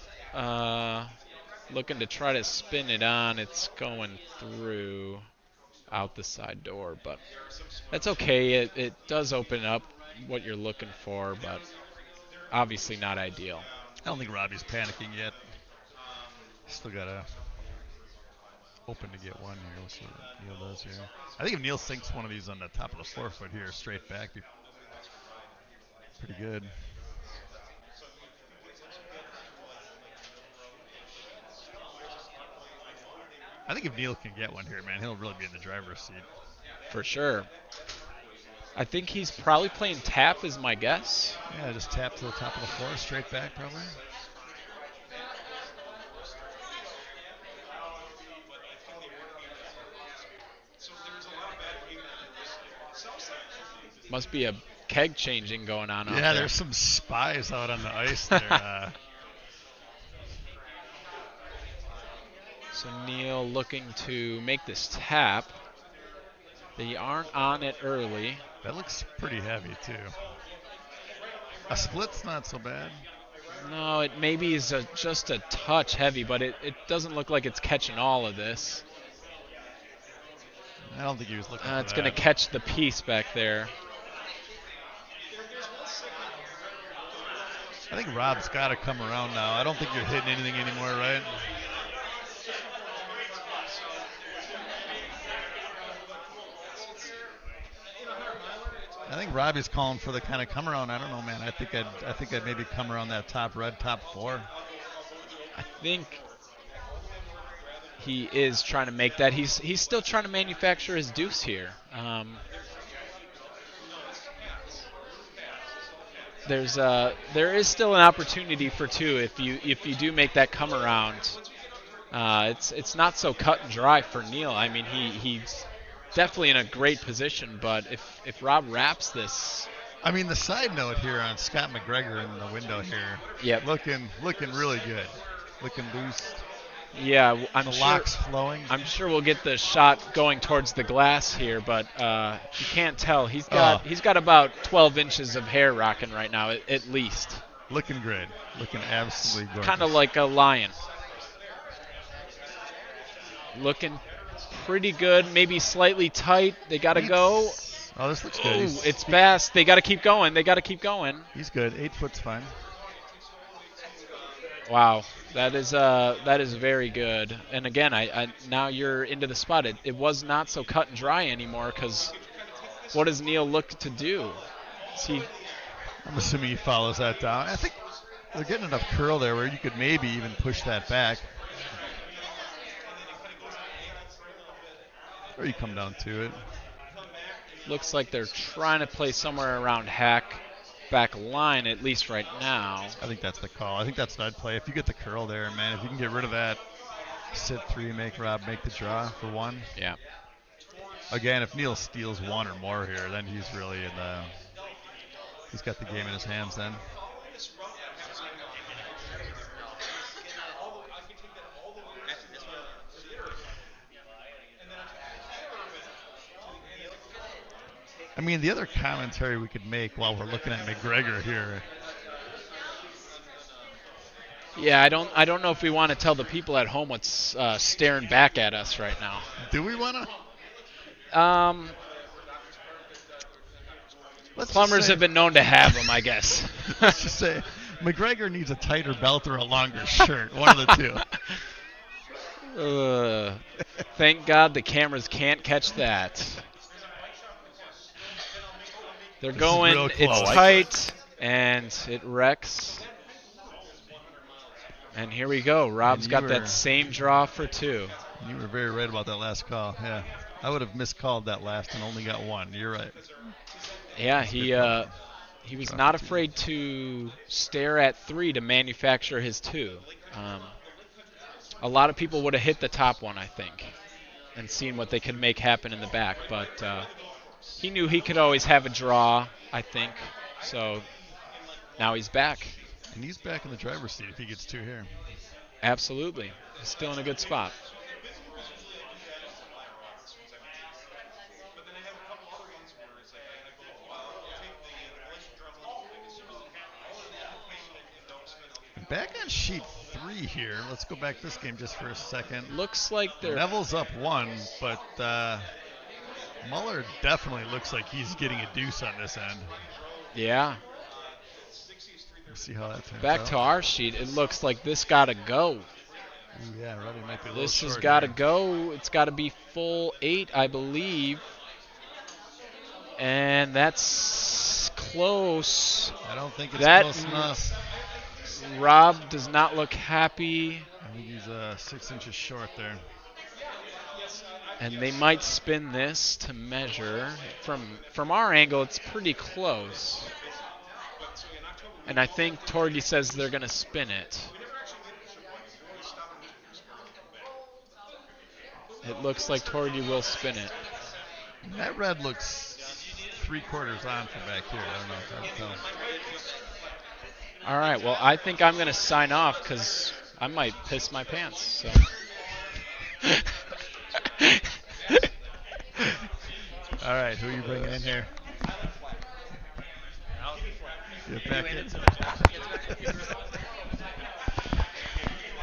looking to try to spin it on. It's going through out the side door, but that's okay. It does open up what you're looking for, but obviously not ideal. I don't think Robbie's panicking yet. Still got to open to get one here. We'll see what Neil does here. I think if Neil sinks one of these on the top of the forefoot here, straight back, be pretty good. I think if Neil can get one here, man, he'll really be in the driver's seat. For sure. I think he's probably playing tap is my guess. Yeah, just tap to the top of the floor, straight back probably. Must be a keg changing going on out Yeah, there. there's some spies out on the ice there. So Neil looking to make this tap. They aren't on it early. That looks pretty heavy too. A split's not so bad. No, it maybe is just a touch heavy, but it doesn't look like it's catching all of this. I don't think he was looking for It's that. going to catch the piece back there. I think Rob's got to come around now. I don't think you're hitting anything anymore, right? I think Robbie's calling for the kind of come around. I don't know, man. I think I'd maybe come around that top red, top four. I think he is trying to make that. He's still trying to manufacture his deuce here. There is still an opportunity for two if you do make that come around. It's not so cut and dry for Neil. I mean he's definitely in a great position, but if Rob wraps this. I mean, the side note here on Scott McGregor in the window here. Yep. Looking really good. Looking loose. Yeah, The locks flowing. I'm sure we'll get the shot going towards the glass here, but you can't tell. He's got about 12 inches of hair rocking right now, at least. Looking great. Looking absolutely gorgeous. Kind of like a lion. Looking pretty good, maybe slightly tight. They got to go. Oh, this looks good. Ooh, it's fast. They got to keep going. He's good. 8 foot's fine. Wow, that is very good. And again, I now you're into the spot. It was not so cut and dry anymore because what does Neil look to do? I'm assuming he follows that down. I think they're getting enough curl there where you could maybe even push that back. Or you come down to it. Looks like they're trying to play somewhere around hack back line, at least right now. I think that's the call. I think that's what I'd play. If you get the curl there, man, if you can get rid of that, sit 3, make Rob make the draw for 1. Yeah. Again, if Neil steals 1 or more here, then he's really he's got the game in his hands then. I mean, the other commentary we could make while we're looking at McGregor here. Yeah, I don't know if we want to tell the people at home what's staring back at us right now. Do we want to? Plumbers have been known to have them, I guess. Let's just say McGregor needs a tighter belt or a longer shirt. One of the two. Thank God the cameras can't catch that. They're going, it's tight, and it wrecks. And here we go. Rob's got that same draw for 2. You were very right about that last call. Yeah, I would have miscalled that last and only got 1. You're right. Yeah, he was not afraid to stare at 3 to manufacture his 2. A lot of people would have hit the top one, I think, and seen what they could make happen in the back, but he knew he could always have a draw, I think. So now he's back. And he's back in the driver's seat if he gets 2 here. Absolutely. He's still in a good spot. Back on sheet 3 here. Let's go back this game just for a second. Looks like they're Neville's up 1, but Muller definitely looks like he's getting a deuce on this end. yeah. We'll see how that turns Back out. to our sheet. It looks like this got to go. Ooh, yeah, Robbie might be a little This short has got to here. go. It's got to be full 8, I believe. And that's close. I don't think it's That- close enough. Rob does not look happy, I think he's 6 inches short there. and they might spin this to measure. From our angle, it's pretty close. And I think Torgy says they're going to spin it. It looks like Torgy will spin it. That red looks 3/4 on from back here. I don't know if I can tell. All right, well, I think I'm going to sign off because I might piss my pants. So. All right, who are you bringing in here? Get back in.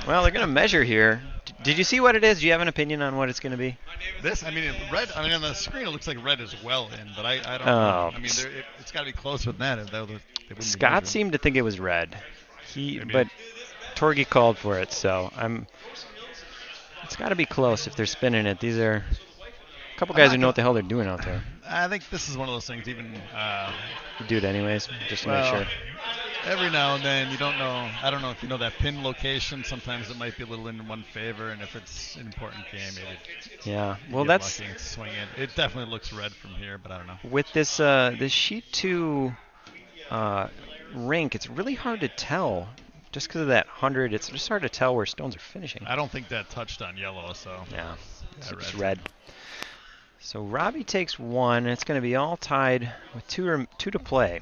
Well, they're going to measure here. Did you see what it is? Do you have an opinion on what it's going to be? This, red. I mean, on the screen it looks like red is well in, but I don't Oh. know. I mean, it's got to be close with that. They wouldn't be Scott measuring. seemed to think it was red. Maybe. But Torgy called for it, so it's got to be close if they're spinning it. These are a couple guys who know what the hell they're doing out there. I think this is one of those things. Even You do it anyways, just to make sure. every now and then you don't know. I don't know if you know that pin location. Sometimes it might be a little in one favor, and if it's an important game, maybe. Yeah. you Well, get that's lucky and swing it. It definitely looks red from here, but I don't know. with this sheet 2 rink. It's really hard to tell. Just because of that 100, it's just hard to tell where stones are finishing. I don't think that touched on yellow, so. Yeah, Yeah, it's red. So Robbie takes 1. It's going to be all tied with two to play.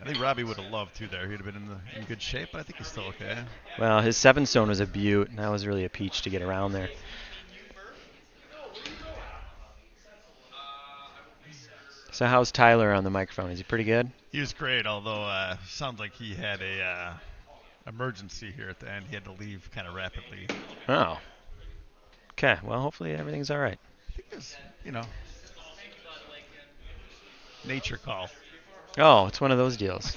I think Robbie would have loved to there. He'd have been in good shape, but I think he's still okay. Well, his 7 stone was a beaut, and that was really a peach to get around there. So how's Tyler on the microphone? Is he pretty good? He was great, although sounds like he had a emergency here at the end. He had to leave kind of rapidly. Oh. Okay, well, hopefully everything's all right. I think it was, nature call. Oh, it's one of those deals.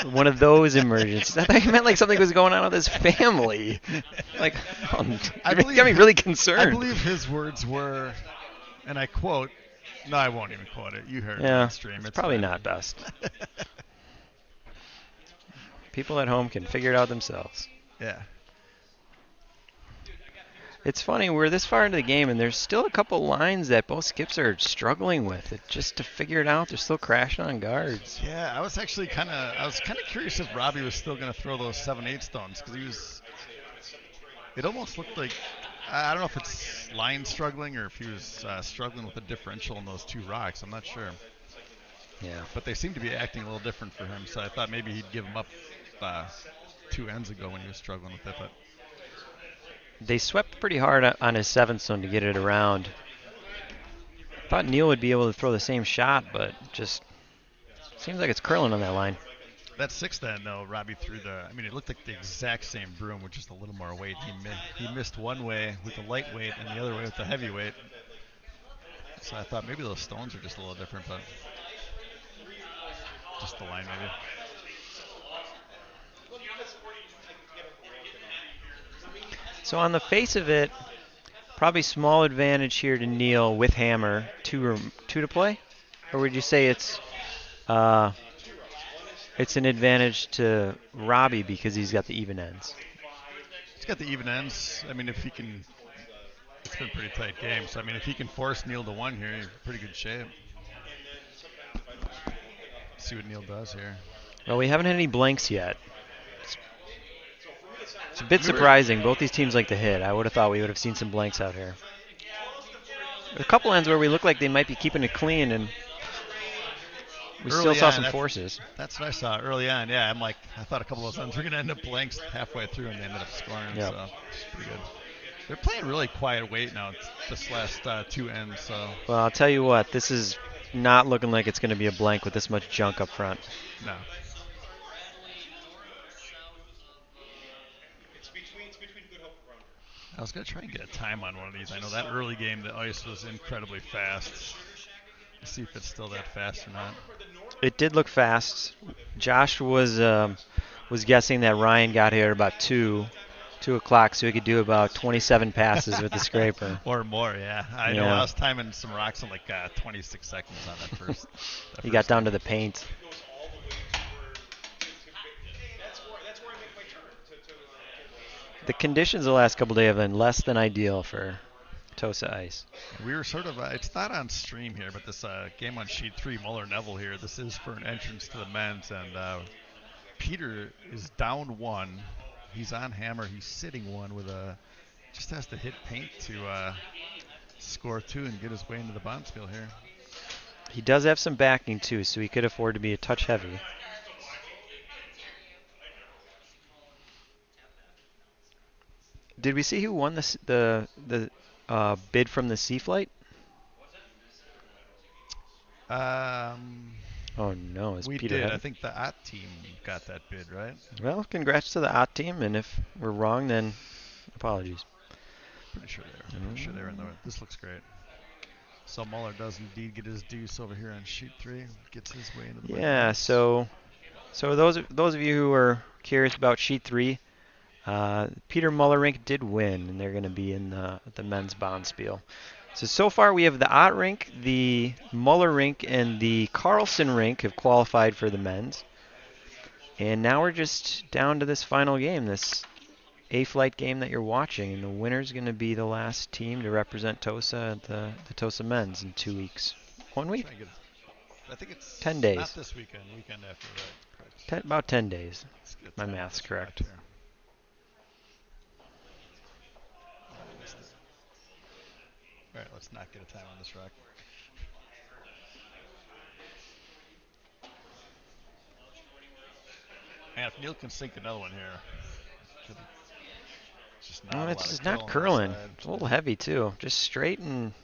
One of those emergencies. I thought you meant like something was going on with his family. Like, you got me really concerned. I believe his words were, and I quote, no, I won't even quote it. You heard it on stream. It's probably fine. not best. People at home can figure it out themselves. Yeah. It's funny, we're this far into the game, and there's still a couple lines that both skips are struggling with. Just to figure it out, they're still crashing on guards. Yeah, I was actually kind of curious if Robbie was still going to throw those 7/8 stones because it almost looked like, I don't know if it's line struggling or if he was struggling with a differential in those 2 rocks. I'm not sure. Yeah. But they seem to be acting a little different for him, so I thought maybe he'd give them up 2 ends ago when he was struggling with it. But They swept pretty hard on his 7th stone to get it around. Thought Neil would be able to throw the same shot, but just seems like it's curling on that line. that 6th end, though, Robbie threw it looked like the exact same broom with just a little more weight. He missed one way with the lightweight and the other way with the heavyweight. So I thought maybe those stones are just a little different, but just the line maybe. So on the face of it, probably small advantage here to Neil with hammer, 2 to play? Or would you say it's an advantage to Robbie because he's got the even ends? He's got the even ends. I mean, if he can, it's been a pretty tight game. So, I mean, if he can force Neil to 1 here, he's in pretty good shape. Let's see what Neil does here. Well, we haven't had any blanks yet. It's a bit surprising. Both these teams like to hit. I would have thought we would have seen some blanks out here. A couple ends where we look like they might be keeping it clean, and we still saw some forces. That's what I saw early on. Yeah, I thought a couple of those ends were going to end up blanks halfway through, and they ended up scoring. Yep. So it's pretty good. They're playing really quiet weight now. This last 2 ends. So Well, I'll tell you what. This is not looking like it's going to be a blank with this much junk up front. no. I was going to try and get a time on one of these. I know that early game, the ice was incredibly fast. Let's see if it's still that fast or not. It did look fast. Josh was guessing that Ryan got here at about 2 o'clock, so he could do about 27 passes with the scraper. Or more, yeah. I know I was timing some rocks in like 26 seconds on that first. He got down to the paint. The conditions the last couple days have been less than ideal for Tosa ice. We were sort of, it's not on stream here, but this game on sheet 3, Muller-Neville here, this is for an entrance to the men's, and Peter is down 1. He's on hammer. He's sitting 1 with just has to hit paint to score 2 and get his way into the bonspiel here. He does have some backing too, so he could afford to be a touch heavy. Did we see who won the bid from the Sea Flight? Oh no, it's we Peter. Did. I think the OT team got that bid, right? Well, congrats to the OT team, and if we're wrong, then apologies. Pretty sure they were. Pretty sure they were in the. This looks great. So Muller does indeed get his deuce over here on sheet 3. Gets his way into the. Yeah. So those of you who are curious about sheet 3, Peter Mullerink did win, and they're going to be in the men's bonspiel. So far we have the Ott rink, the Muller rink, and the Carlson rink have qualified for the men's. And now we're just down to this final game, this A-Flight game that you're watching, and the winner's going to be the last team to represent Tosa at the Tosa men's in 2 weeks. 1 week? I think it's 10 days. Not this weekend, weekend after that. About 10 days. My math's correct. All right, let's not get a time on this rock. And if Neil can sink another one here. It's not curling. It's a little heavy too. Just straight and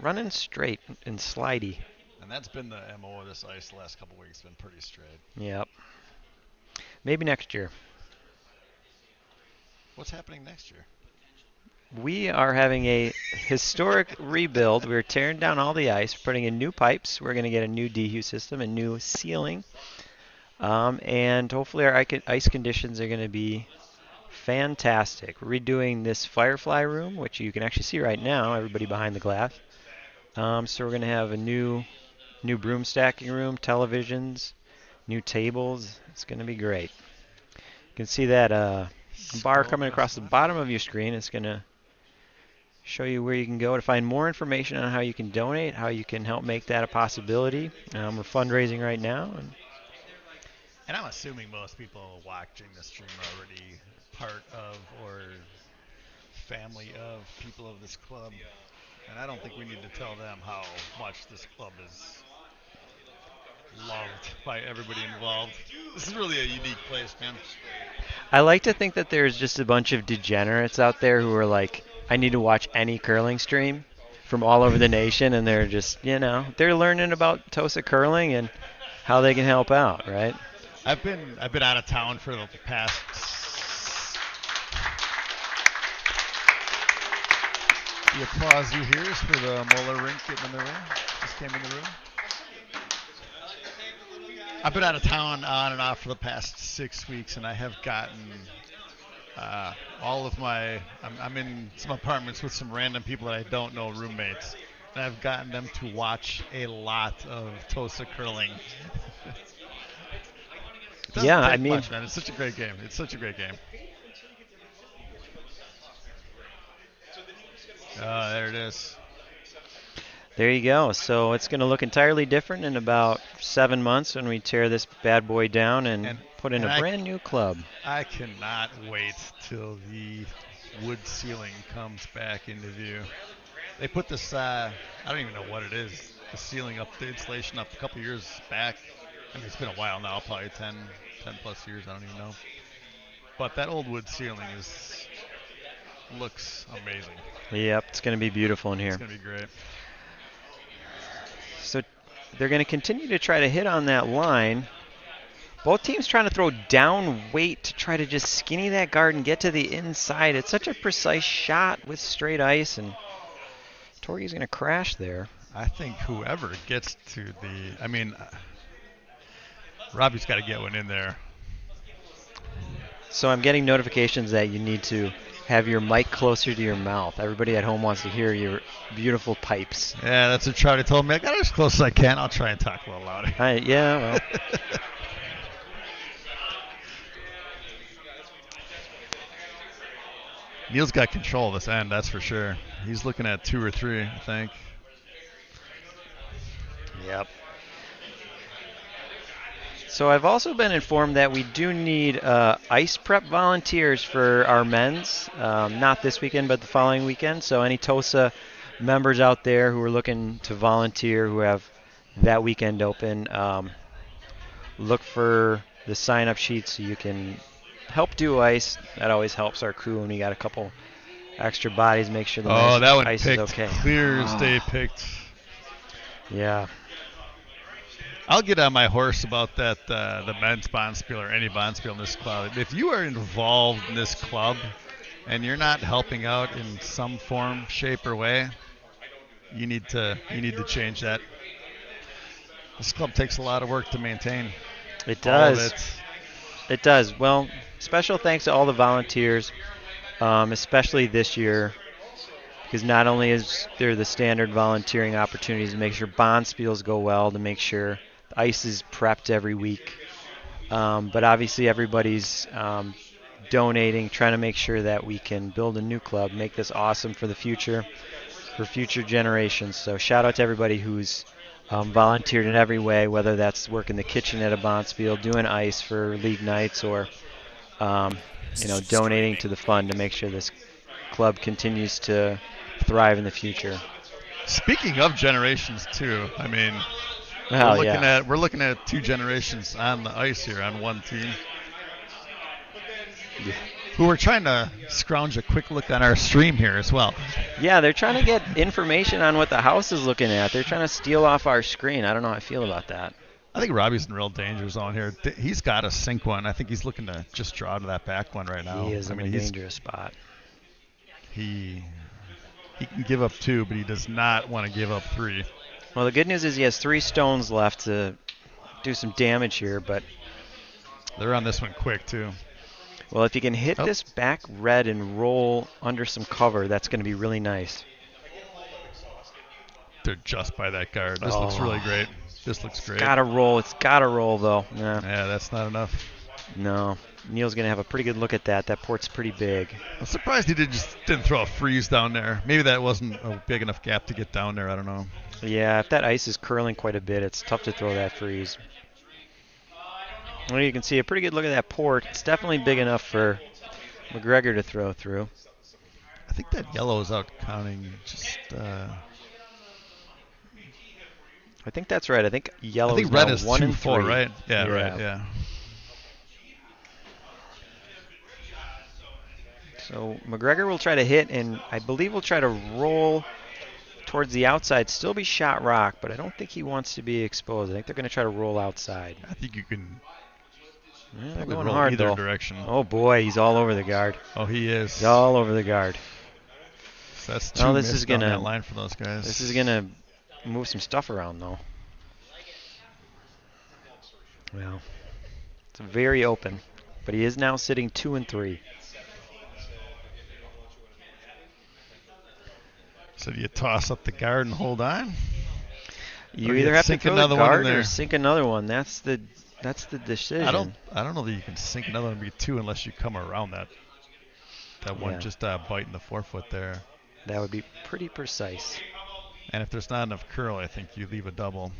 running straight and slidey. And that's been the MO of this ice the last couple weeks. It's been pretty straight. Yep. Maybe next year. What's happening next year? We are having a historic rebuild. We're tearing down all the ice, putting in new pipes. We're going to get a new DHU system, a new ceiling. And hopefully our ice conditions are going to be fantastic. We're redoing this Firefly room, which you can actually see right now, everybody behind the glass. So we're going to have a new broom stacking room, televisions, new tables. It's going to be great. You can see that bar coming across the bottom of your screen. It's going to show you where you can go to find more information on how you can donate, how you can help make that a possibility. We're fundraising right now. And I'm assuming most people watching the stream are already part of or family of people of this club. And I don't think we need to tell them how much this club is loved by everybody involved. This is really a unique place, man. I like to think that there's just a bunch of degenerates out there who are like, I need to watch any curling stream from all over the nation, and they're just, they're learning about Tosa curling and how they can help out, right? I've been out of town for the past. The applause you hear is for the Muller rink getting in the room. Just came in the room. I've been out of town on and off for the past 6 weeks, and I have gotten all of my. I'm in some apartments with some random people that I don't know, roommates, and I've gotten them to watch a lot of Tosa curling. Yeah, I mean, much, man. It's such a great game. It's such a great game. There it is. There you go. So it's going to look entirely different in about 7 months when we tear this bad boy down and put in a brand new club. I cannot wait till the wood ceiling comes back into view. They put this, I don't even know what it is, the ceiling up, the insulation up a couple years back. I mean, it's been a while now, probably 10 plus years, I don't even know. But that old wood ceiling looks amazing. Yep, it's going to be beautiful in here. It's going to be great. So they're going to continue to try to hit on that line. Both teams trying to throw down weight to try to just skinny that guard and get to the inside. It's such a precise shot with straight ice, and Torgie's going to crash there. I think whoever gets to Robbie's got to get one in there. So I'm getting notifications that you need to have your mic closer to your mouth. Everybody at home wants to hear your beautiful pipes. Yeah, that's what Charlie told me. I got it as close as I can. I'll try and talk a little louder. Yeah, well. Neil's got control of this end, that's for sure. He's looking at 2 or 3, I think. Yep. So I've also been informed that we do need ice prep volunteers for our men's, not this weekend, but the following weekend. So any TOSA members out there who are looking to volunteer, who have that weekend open, look for the sign-up sheet so you can help do ice. That always helps our crew when we got a couple extra bodies. Make sure the that one ice picked is okay. Clear as day picked. Yeah. I'll get on my horse about that, the men's Bonspiel or any Bonspiel in this club. If you are involved in this club and you're not helping out in some form, shape, or way, you need to change that. This club takes a lot of work to maintain. It does. All of it. It does. Well, special thanks to all the volunteers, especially this year, because not only is there the standard volunteering opportunities to make sure Bonspiels go well, to make sure the ice is prepped every week, but obviously everybody's donating, trying to make sure that we can build a new club, make this awesome for the future, for future generations. So shout out to everybody who's volunteered in every way, whether that's working the kitchen at a Bonspiel, doing ice for league nights, or donating to the fund to make sure this club continues to thrive in the future. Speaking of generations too, I mean, we're looking at 2 generations on the ice here on one team. Yeah. Who are trying to scrounge a quick look on our stream here as well. Yeah, they're trying to get information on what the house is looking at. They're trying to steal off our screen. I don't know how I feel about that. I think Robbie's in real danger zone here. He's got to sink one. I think he's looking to just draw to that back one right now. He is in a dangerous spot. He can give up 2, but he does not want to give up 3. Well, the good news is he has 3 stones left to do some damage here, but they're on this one quick too. Well, if you can hit this back red and roll under some cover, that's going to be really nice. They're just by that guard. This looks really great. This looks great. It's got to roll. It's got to roll, though. Yeah, that's not enough. No. Neil's going to have a pretty good look at that. That port's pretty big. I'm surprised he didn't throw a freeze down there. Maybe that wasn't a big enough gap to get down there. I don't know. Yeah, if that ice is curling quite a bit, it's tough to throw that freeze. Well, you can see a pretty good look at that port. It's definitely big enough for McGregor to throw through. I think that yellow is out counting just... I think that's right. I think yellow I think is red now is 1 and 2-4, 3. right? Yeah, right, yeah. So McGregor will try to hit, and I believe will try to roll towards the outside, still be shot rock, but I don't think he wants to be exposed. I think they're going to try to roll outside. I think you can they're going hard, either though. direction. Oh, boy, he's all over the guard. Oh, he is. He's all over the guard. So that's 2 this is down gonna, that line for those guys. This is going to move some stuff around, though. Well, it's very open, but he is now sitting 2 and 3. So do you toss up the guard and hold on? You either have to throw the guard or sink another one. That's the decision. I don't know that you can sink another one and be 2 unless you come around that one just biting the forefoot there. That would be pretty precise. And if there's not enough curl, I think you leave a double.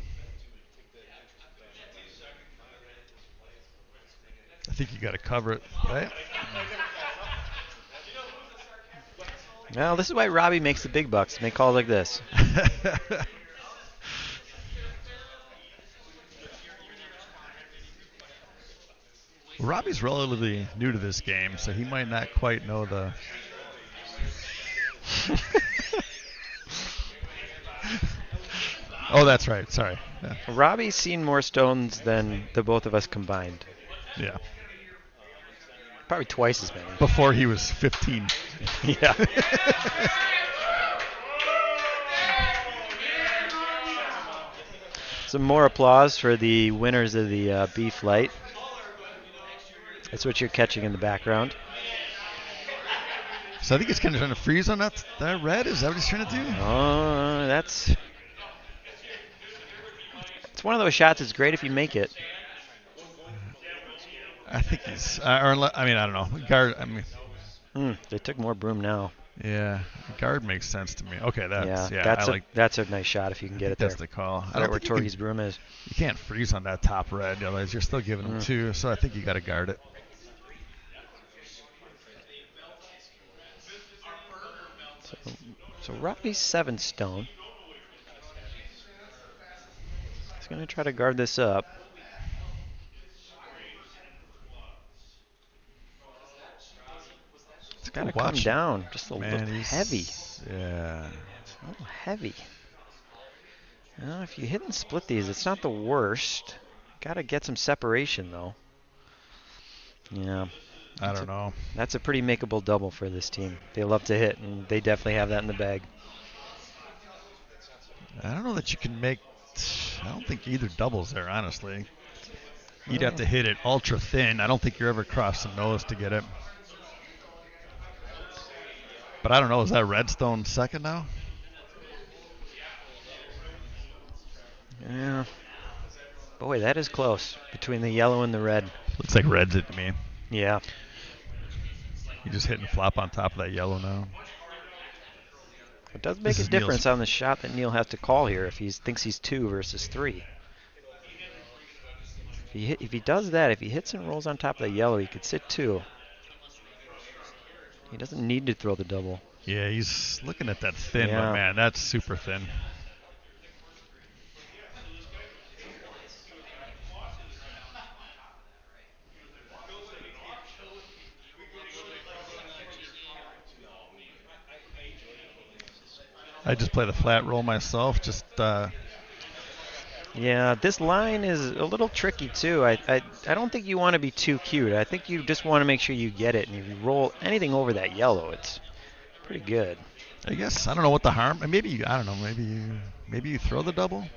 I think you got to cover it, right? Well, this is why Robbie makes the big bucks. Make calls like this. Robbie's relatively new to this game, so he might not quite know the... Oh, that's right. Sorry. Yeah. Robbie's seen more stones than the both of us combined. Yeah. Probably twice as many. Before he was 15. Yeah. Some more applause for the winners of the B flight. That's what you're catching in the background. So I think he's kind of trying to freeze on that red. Is that what he's trying to do? It's one of those shots that's great if you make it. I think he's, I don't know. Guard, They took more broom now. Yeah, guard makes sense to me. Okay, that's that's a nice shot if you can get it there. That's the call. Right where Torgie's broom is. You can't freeze on that top red, otherwise you're still giving him 2. So I think you got to guard it. So Robbie's 7 stone. He's going to try to guard this up. It's got to come down just a little heavy. Yeah. A little heavy. If you hit and split these, it's not the worst. Got to get some separation, though. Yeah. I don't know. That's a pretty makeable double for this team. They love to hit, and they definitely have that in the bag. I don't know that you can make... I don't think either doubles there, honestly. You'd have to hit it ultra thin. I don't think you're ever across the nose to get it. But I don't know. Is that redstone second now? Yeah. Boy, that is close between the yellow and the red. Looks like red's it to me. Yeah. You just hit and flop on top of that yellow now. It does make a difference on the shot that Neil has to call here if he thinks he's 2 versus 3. If he does that, if he hits and rolls on top of the yellow, he could sit 2. He doesn't need to throw the double. Yeah, he's looking at that thin, but man, that's super thin. I just play the flat roll myself. Yeah, this line is a little tricky too. I don't think you want to be too cute. I think you just want to make sure you get it, and if you roll anything over that yellow, it's pretty good. I guess I don't know what the harm. Maybe you throw the double.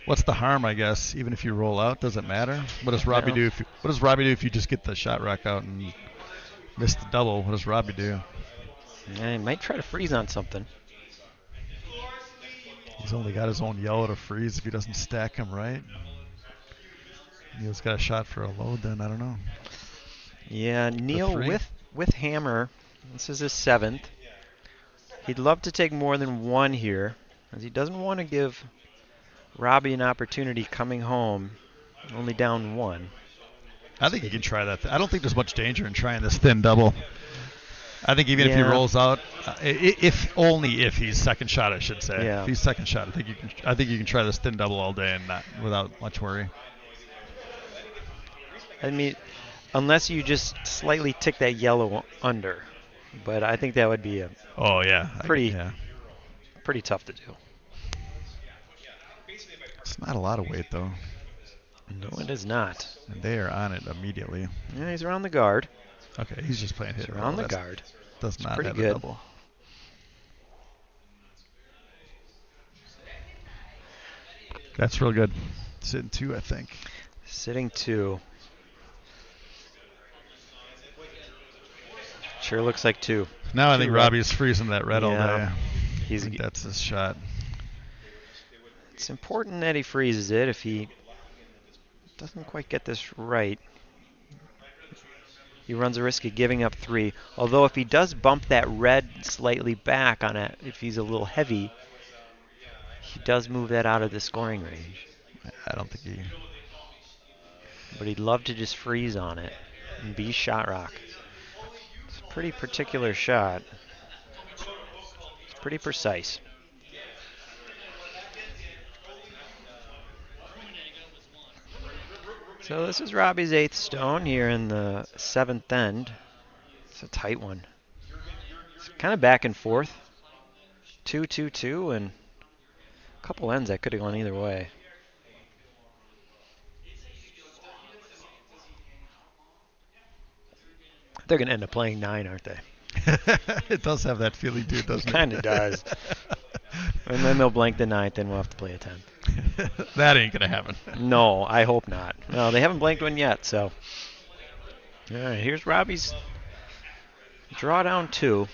What's the harm? I guess even if you roll out, does it matter? What does Robbie do? What does Robbie do if you just get the shot rack out and miss the double? What does Robbie do? Yeah, he might try to freeze on something. He's only got his own yellow to freeze if he doesn't stack him right. Neil's got a shot for a load then, I don't know. Yeah, Neil with hammer, this is his 7th. He'd love to take more than 1 here, as he doesn't want to give Robbie an opportunity coming home, only down 1. I think he can try that. I don't think there's much danger in trying this thin double. I think even if he rolls out, if he's second shot, I should say. Yeah. If he's second shot, I think you can try this thin double all day and not without much worry. I mean, unless you just slightly tick that yellow under, but I think that would be pretty tough to do. It's not a lot of weight though. No, it is not. And they are on it immediately. Yeah, he's around the guard. Okay, he's just playing hit around the guard. Does not pretty have good. a double. That's real good. Sitting 2, I think. Sitting 2. Sure looks like 2. Now I think Robbie's freezing that red all day. I think that's his shot. It's important that he freezes it. If he doesn't quite get this right, he runs the risk of giving up 3. Although if he does bump that red slightly back on it, if he's a little heavy, he does move that out of the scoring range. I don't think he... But he'd love to just freeze on it and be shot rock. It's a pretty particular shot. It's pretty precise. So this is Robbie's 8th stone here in the 7th end. It's a tight one. It's kind of back and forth. 2-2-2, and a couple ends that could have gone either way. They're going to end up playing 9, aren't they? It does have that feeling, too, doesn't it? Kinda does. And then they'll blank the 9th, and we'll have to play a 10th. That ain't going to happen. No, I hope not. No, they haven't blanked one yet, so. All right, here's Robbie's drawdown 2.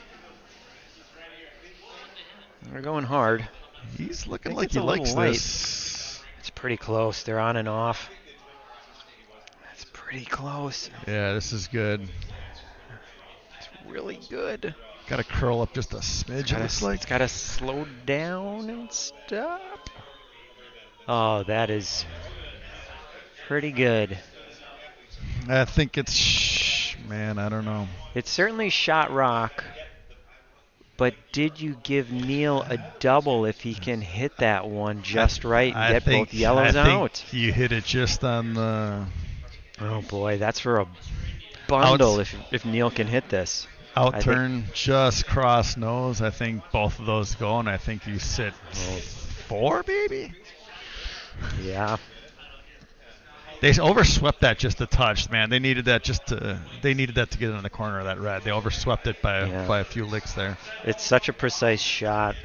They're going hard. He's looking like he likes this. It's pretty close. They're on and off. That's pretty close. Yeah, this is good. It's really good. Got to curl up just a smidge, it looks like. It's got to slow down and stop. Oh, that is pretty good. I think it's, man, I don't know. It's certainly shot rock. But did you give Neil a double if he can hit that one just right and get both yellows out? I think you hit it just on the... Oh, boy, that's for a bundle if Neil can hit this. Out turn, just cross nose. I think both of those go, and I think you sit 4, maybe? Yeah. They overswept that just a touch, man. They needed that to get in the corner of that red. They overswept it by a few licks there. It's such a precise shot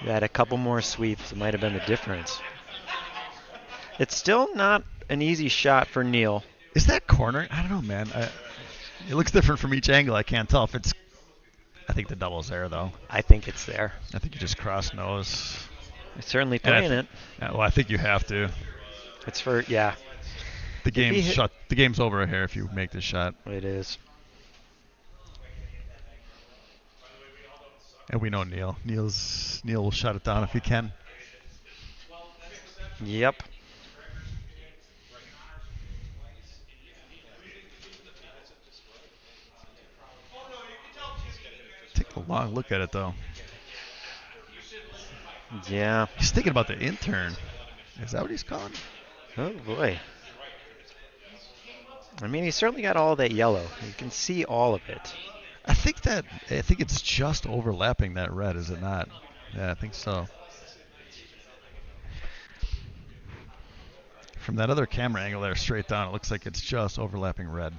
that a couple more sweeps might have been the difference. It's still not an easy shot for Neil. Is that corner? I don't know, man. It looks different from each angle. I can't tell if it's... I think the double's there, though. I think it's there. I think you just cross nose. It's certainly playing it. Well, I think you have to. It's for, yeah. The game's over here if you make this shot. It is. And we know Neil. Neil will shut it down if he can. Yep. Take a long look at it, though. Yeah. He's thinking about the intern. Is that what he's calling? Oh, boy. I mean, he's certainly got all that yellow. You can see all of it. I think it's just overlapping that red, is it not? Yeah, I think so. From that other camera angle there, straight down, it looks like it's just overlapping red.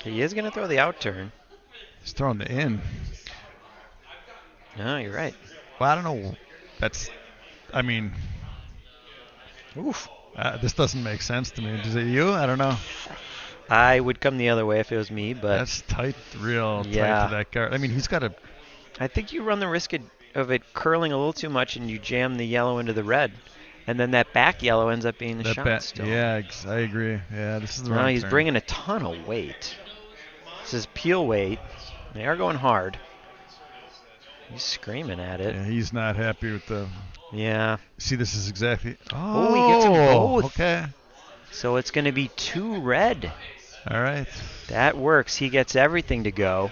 He is going to throw the out turn. He's throwing the in. No, you're right. Well, I don't know. Oof. This doesn't make sense to me. Is it you? I don't know. I would come the other way if it was me, but... That's tight, real tight to that guard. I mean, he's got a... I think you run the risk of it curling a little too much and you jam the yellow into the red. And then that back yellow ends up being the shot still. Yeah, I agree. Yeah, this is the wrong No, he's turn. bringing a ton of weight. This is peel weight. They are going hard. He's screaming at it. Yeah, he's not happy with the... Yeah. See, this is exactly... Oh, he gets them both. Okay. So it's going to be 2 red. All right. That works. He gets everything to go.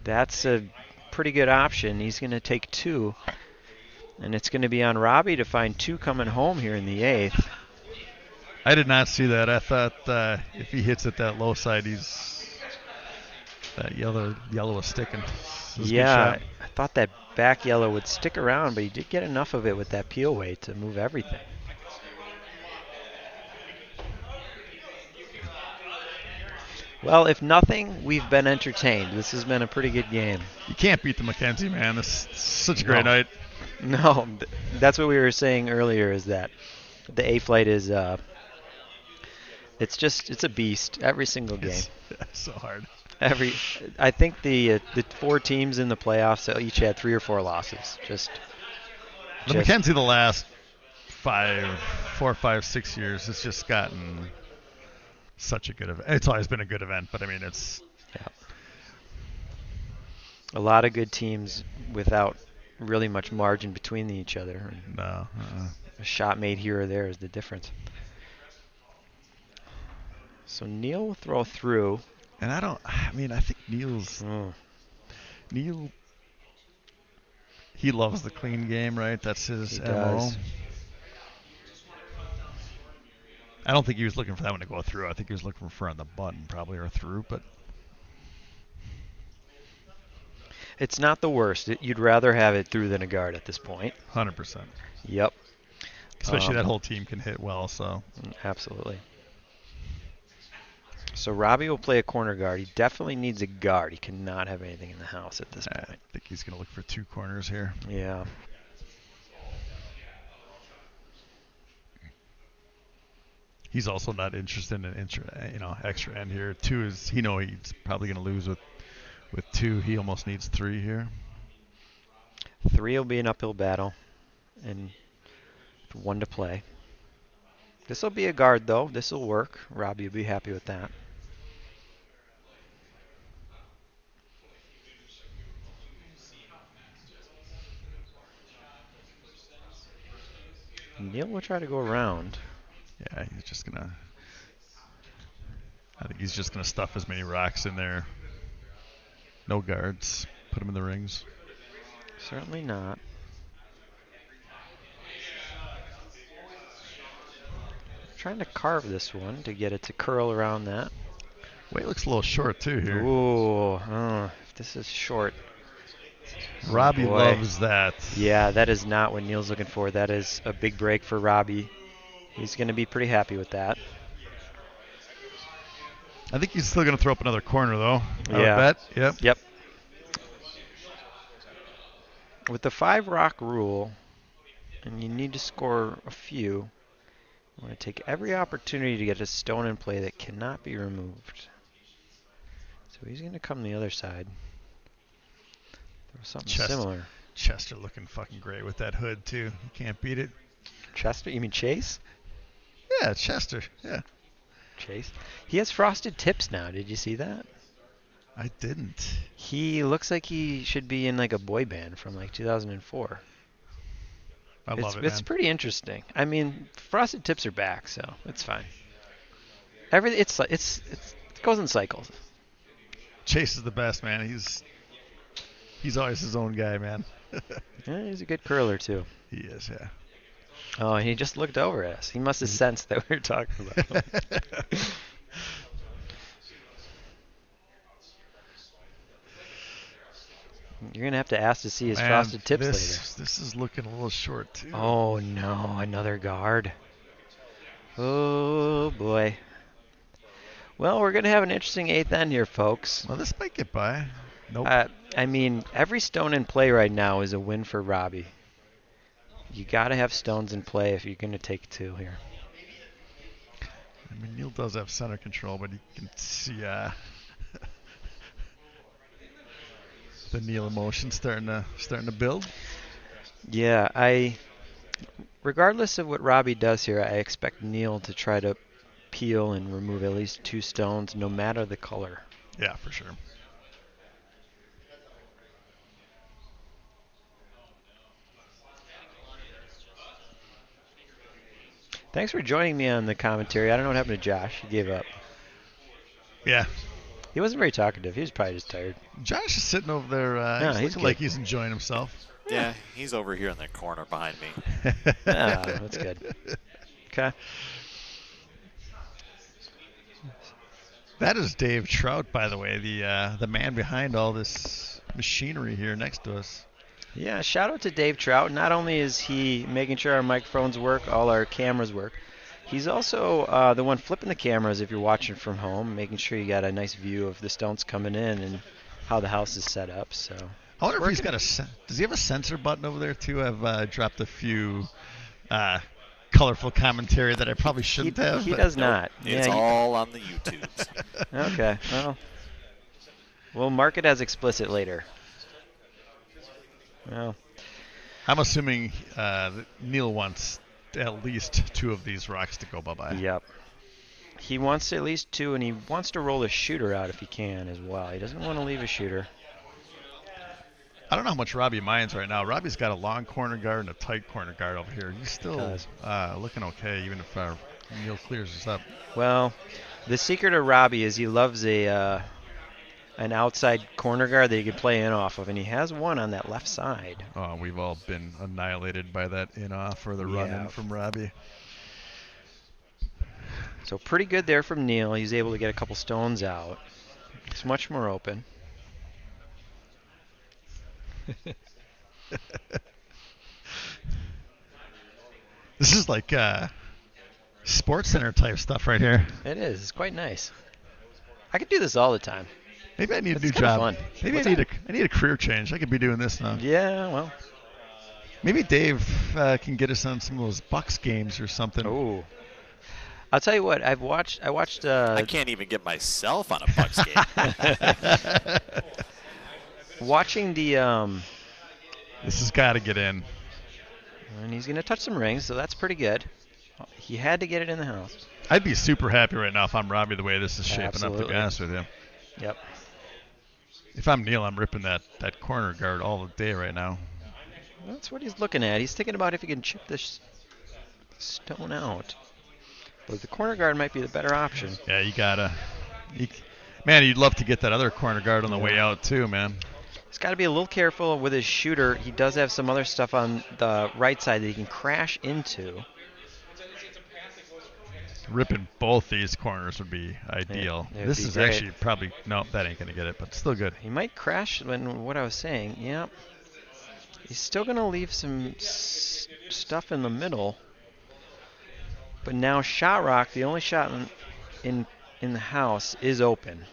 That's a pretty good option. He's going to take 2. And it's going to be on Robbie to find 2 coming home here in the 8th. I did not see that. I thought if he hits it that low side, that yellow was sticking. Yeah, I thought that back yellow would stick around, but he did get enough of it with that peel weight to move everything. Well, if nothing, we've been entertained. This has been a pretty good game. You can't beat the MacKenzie, man. This is such a great night. No, that's what we were saying earlier, is that the A-Flight is, it's a beast every single game. It's so hard. I think the 4 teams in the playoffs each had 3 or 4 losses. The MacKenzie the last 4, 5, 6 years has just gotten such a good event. It's always been a good event, but I mean it's a lot of good teams without really much margin between each other. No. A shot made here or there is the difference. So Neil will throw through. And I think Neil, he loves the clean game, right? That's his MO. Does. I don't think he was looking for that one to go through. I think he was looking for on the button probably or through, but it's not the worst. You'd rather have it through than a guard at this point. 100%. Yep. Especially that whole team can hit well. So absolutely. So Robbie will play a corner guard. He definitely needs a guard. He cannot have anything in the house at this I point. think he's going to look for 2 corners here. Yeah. He's also not interested in extra end here. 2 is he's probably going to lose with 2. He almost needs 3 here. 3 will be an uphill battle, and 1 to play. This will be a guard though. This will work. Robbie will be happy with that. Neil will try to go around. Yeah, I think he's just gonna stuff as many rocks in there. No guards. Put him in the rings. Certainly not. Trying to carve this one to get it to curl around that. Weight looks a little short too here. Ooh, this is short. Robbie loves that. Yeah, that is not what Neil's looking for. That is a big break for Robbie. He's going to be pretty happy with that. I think he's still going to throw up another corner, though. Yeah. I would bet. Yep. With the 5 rock rule, and you need to score a few, you want to take every opportunity to get a stone in play that cannot be removed. So he's going to come the other side. There was something similar. Chester looking fucking great with that hood, too. You can't beat it. Chester? You mean Chase? Yeah, Chester. Yeah. Chase. He has frosted tips now. Did you see that? I didn't. He looks like he should be in like a boy band from like 2004. I love it, It's man. pretty interesting. I mean, frosted tips are back, so it's fine. It goes in cycles. Chase is the best, man. He's always his own guy, man. Yeah, he's a good curler too. He is, yeah. Oh, and he just looked over at us. He must have sensed that we were talking about him. You're going to have to ask to see his frosted tips later. This is looking a little short, too. Oh, no. Another guard. Oh, boy. Well, we're going to have an interesting 8th end here, folks. Well, this might get by. Nope. I mean, every stone in play right now is a win for Robbie. You got to have stones in play if you're going to take 2 here. I mean, Neil does have center control, but you can see the Neil emotion starting to build. Yeah, regardless of what Robbie does here, I expect Neil to try to peel and remove at least 2 stones, no matter the color. Yeah, for sure. Thanks for joining me on the commentary. I don't know what happened to Josh. He gave up. Yeah. He wasn't very talkative. He was probably just tired. Josh is sitting over there. He's looking like he's enjoying himself. Yeah, he's over here in the corner behind me. That's good. Okay. That is Dave Trout, by the way, the man behind all this machinery here next to us. Yeah, shout out to Dave Trout. Not only is he making sure our microphones work, all our cameras work, he's also the one flipping the cameras if you're watching from home, making sure you got a nice view of the stones coming in and how the house is set up. So I wonder if he's got does he have a censor button over there too? I've dropped a few colorful commentary that I probably shouldn't have. He does not. It's all on the YouTubes. Okay, well, we'll mark it as explicit later. Well, I'm assuming that Neil wants at least 2 of these rocks to go bye-bye. Yep. He wants at least 2, and he wants to roll a shooter out if he can as well. He doesn't want to leave a shooter. I don't know how much Robbie minds right now. Robbie's got a long corner guard and a tight corner guard over here. He's still looking okay, even if Neil clears this up. Well, the secret of Robbie is he loves an outside corner guard that he can play in off of, and he has one on that left side. Oh, we've all been annihilated by that in-off or the run-in from Robbie. So pretty good there from Neil. He's able to get a couple stones out. It's much more open. This is like Sports Center type stuff right here. It is. It's quite nice. I could do this all the time. Maybe I need a It's new kinda job. fun. Maybe What's I need a career change. I could be doing this now. Yeah, well. Maybe Dave can get us on some of those Bucks games or something. Oh. I'll tell you what. I watched. I can't even get myself on a Bucks game. Watching the. This has got to get in. And he's gonna touch some rings, so that's pretty good. He had to get it in the house. I'd be super happy right now if I'm Robbie the way this is shaping up, to Absolutely. be honest with you. Yep. If I'm Neil, I'm ripping that corner guard all day right now. That's what he's looking at. He's thinking about if he can chip this stone out. But the corner guard might be the better option. Yeah, you gotta. Man, you'd love to get that other corner guard on the way out too, man. He's got to be a little careful with his shooter. He does have some other stuff on the right side that he can crash into. Ripping both these corners would be ideal. Yeah, it would this be is great. actually probably no, that ain't gonna get it, but still good. He might crash when what I was saying. Yep. He's still going to leave some stuff in the middle. But now Shot Rock, the only shot in the house, is open.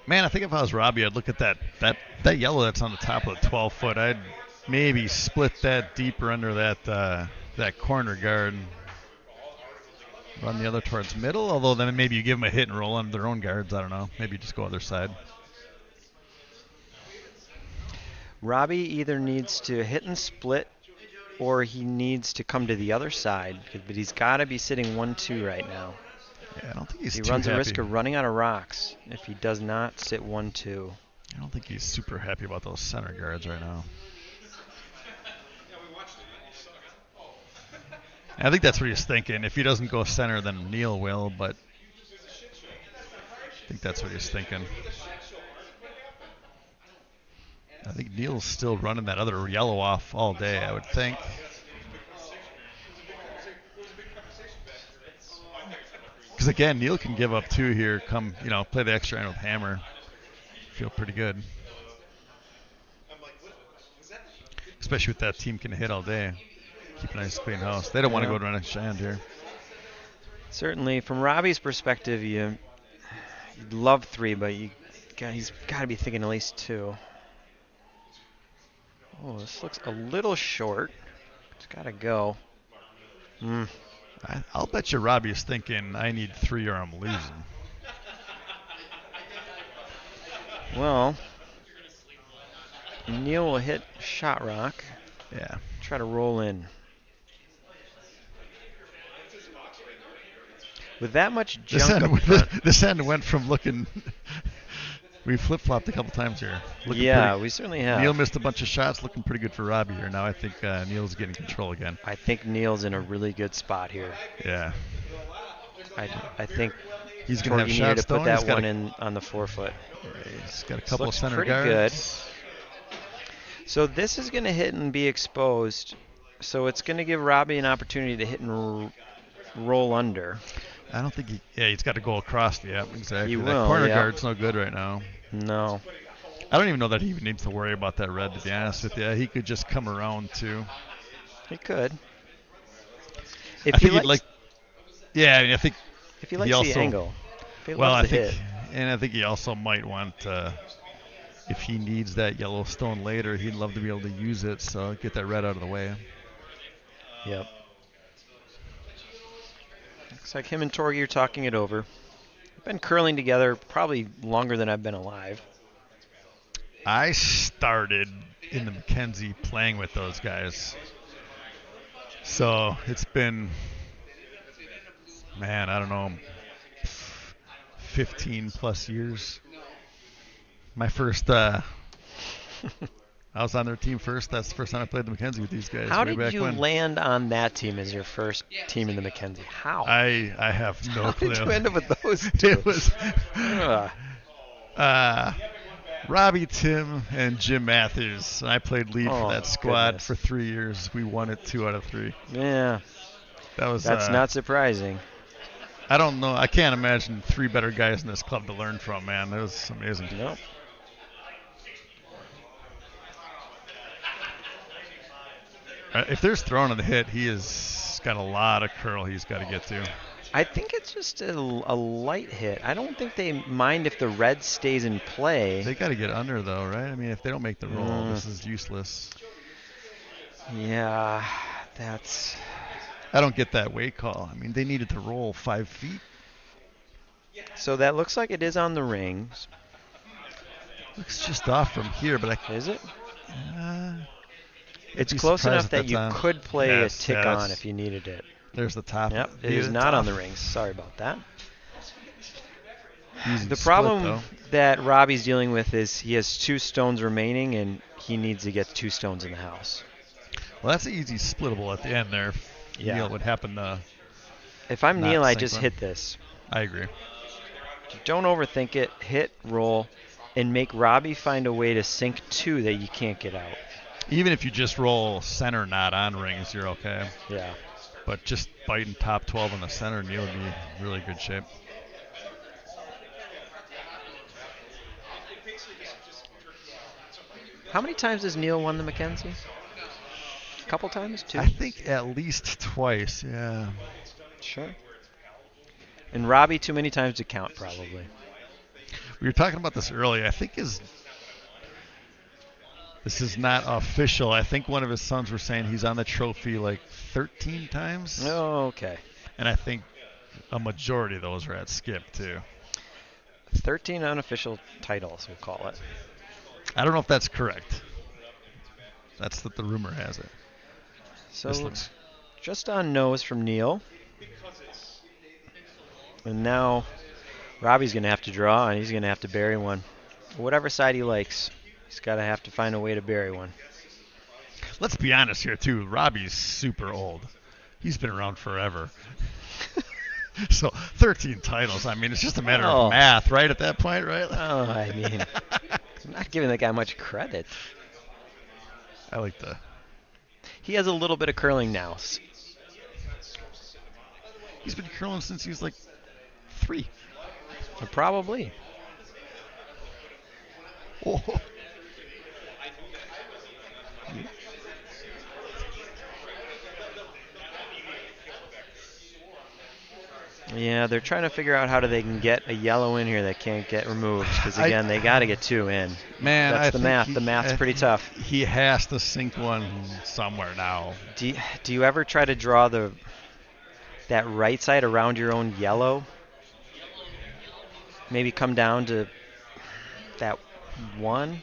Man, I think if I was Robbie, I'd look at that yellow that's on the top of the 12 foot. I'd maybe split that deeper under that corner guard. Run the other towards middle, although then maybe you give them a hit and roll under their own guards. I don't know. Maybe just go other side. Robbie either needs to hit and split or he needs to come to the other side, but he's got to be sitting 1-2 right now. Yeah, I don't think he's He too runs happy. a risk of running out of rocks if he does not sit 1-2. I don't think he's super happy about those center guards right now. I think that's what he's thinking. If he doesn't go center, then Neil will, but I think that's what he's thinking. I think Neil's still running that other yellow off all day, I would think. Because again, Neil can give up two here, play the extra end with hammer. Feel pretty good. Especially with that team can hit all day. Keep a nice clean house. They don't want to go to an extra hand here. Certainly, from Robbie's perspective, you'd love 3, but he's got to be thinking at least 2. Oh, this looks a little short. It's got to go. I'll bet you Robbie's thinking, I need 3 or I'm losing. Well, Neil will hit Shot Rock. Yeah. Try to roll in. With that much junk up front. This end went from looking... We flip-flopped a couple times here. Yeah, we certainly have. Neil missed a bunch of shots, looking pretty good for Robbie here. Now I think Neil's getting control again. I think Neil's in a really good spot here. Yeah. I think he's going to have Torgy shots needed to put going. that one in on the 4-foot. He's got a couple of center pretty guards. Good. So this is going to hit and be exposed. So it's going to give Robbie an opportunity to hit and roll under. I don't think he's got to go across. Yeah, exactly. He that will, corner yeah. guard's no good right now. No. I don't even know that he even needs to worry about that red, to be honest with you. He could just come around too. He could. I think he'd like. Yeah, I mean, I think. If he likes also, the angle. If he well, I loves the think, hit. and I think he also might want, if he needs that yellow stone later, he'd love to be able to use it. So get that red out of the way. Yep. Looks like him and Torgy are talking it over. They've been curling together probably longer than I've been alive. I started in the MacKenzie playing with those guys. So it's been, man, I don't know, 15 plus years. My first, I was on their team first. That's the first time I played the MacKenzie with these guys. How way did back you when. land on that team as your first team in the MacKenzie? How? I have no How clue. did you end up with those two? It was Ugh. Robbie, Tim, and Jim Matthews. And I played lead for that squad goodness. for 3 years. We won it 2 out of 3. Yeah, That's not surprising. I don't know. I can't imagine 3 better guys in this club to learn from, man. It was amazing. Nope. If there's throwing on the hit, he has got a lot of curl he's got to get to. I think it's just a light hit. I don't think they mind if the red stays in play. They got to get under, though, right? I mean, if they don't make the roll, this is useless. Yeah, that's... I don't get that weight call. I mean, they needed to roll 5 feet. So that looks like it is on the rings. Looks just off from here, but Is it? uh, It's be close surprised enough if that that's you on. could play Yes, a tick yeah, on if you needed it. There's the top. Yep, it is not on the rings. Sorry about that. Easy The split, problem though. that Robbie's dealing with is he has 2 stones remaining, and he needs to get 2 stones in the house. Well, that's an easy splittable at the end there. Yeah. Neil would happen to. If I'm Not Neil, I sink just one. hit this. I agree. Don't overthink it. Hit, roll, and make Robbie find a way to sink 2 that you can't get out. Even if you just roll center not on rings, you're okay. Yeah. But just biting top 12 in the center, Neil would be in really good shape. How many times has Neil won the MacKenzie? A couple times? 2? I think at least twice, yeah. Sure. And Robbie too many times to count, probably. We were talking about this earlier. I think this is not official. I think one of his sons were saying he's on the trophy like 13 times. Oh, okay. And I think a majority of those are at Skip, too. 13 unofficial titles, we'll call it. I don't know if that's correct. That's what the rumor has it. So This looks just on nose from Neil. And now Robbie's going to have to draw, and he's going to have to bury one. Whatever side he likes, he's got to have to find a way to bury one. Let's be honest here, too. Robbie's super old. He's been around forever. So 13 titles. I mean, it's just a matter Oh. of math, right, at that point, right? Oh, I mean, I'm not giving that guy much credit. I like the... He has a little bit of curling now. He's been curling since he was like 3. Probably. Oh. Yeah, they're trying to figure out how they can get a yellow in here that can't get removed. Because, again, they got to get 2 in. Man, That's I the think math. he- The math's I pretty think tough. He has to sink one somewhere now. Do you ever try to draw that right side around your own yellow? Maybe come down to that 1?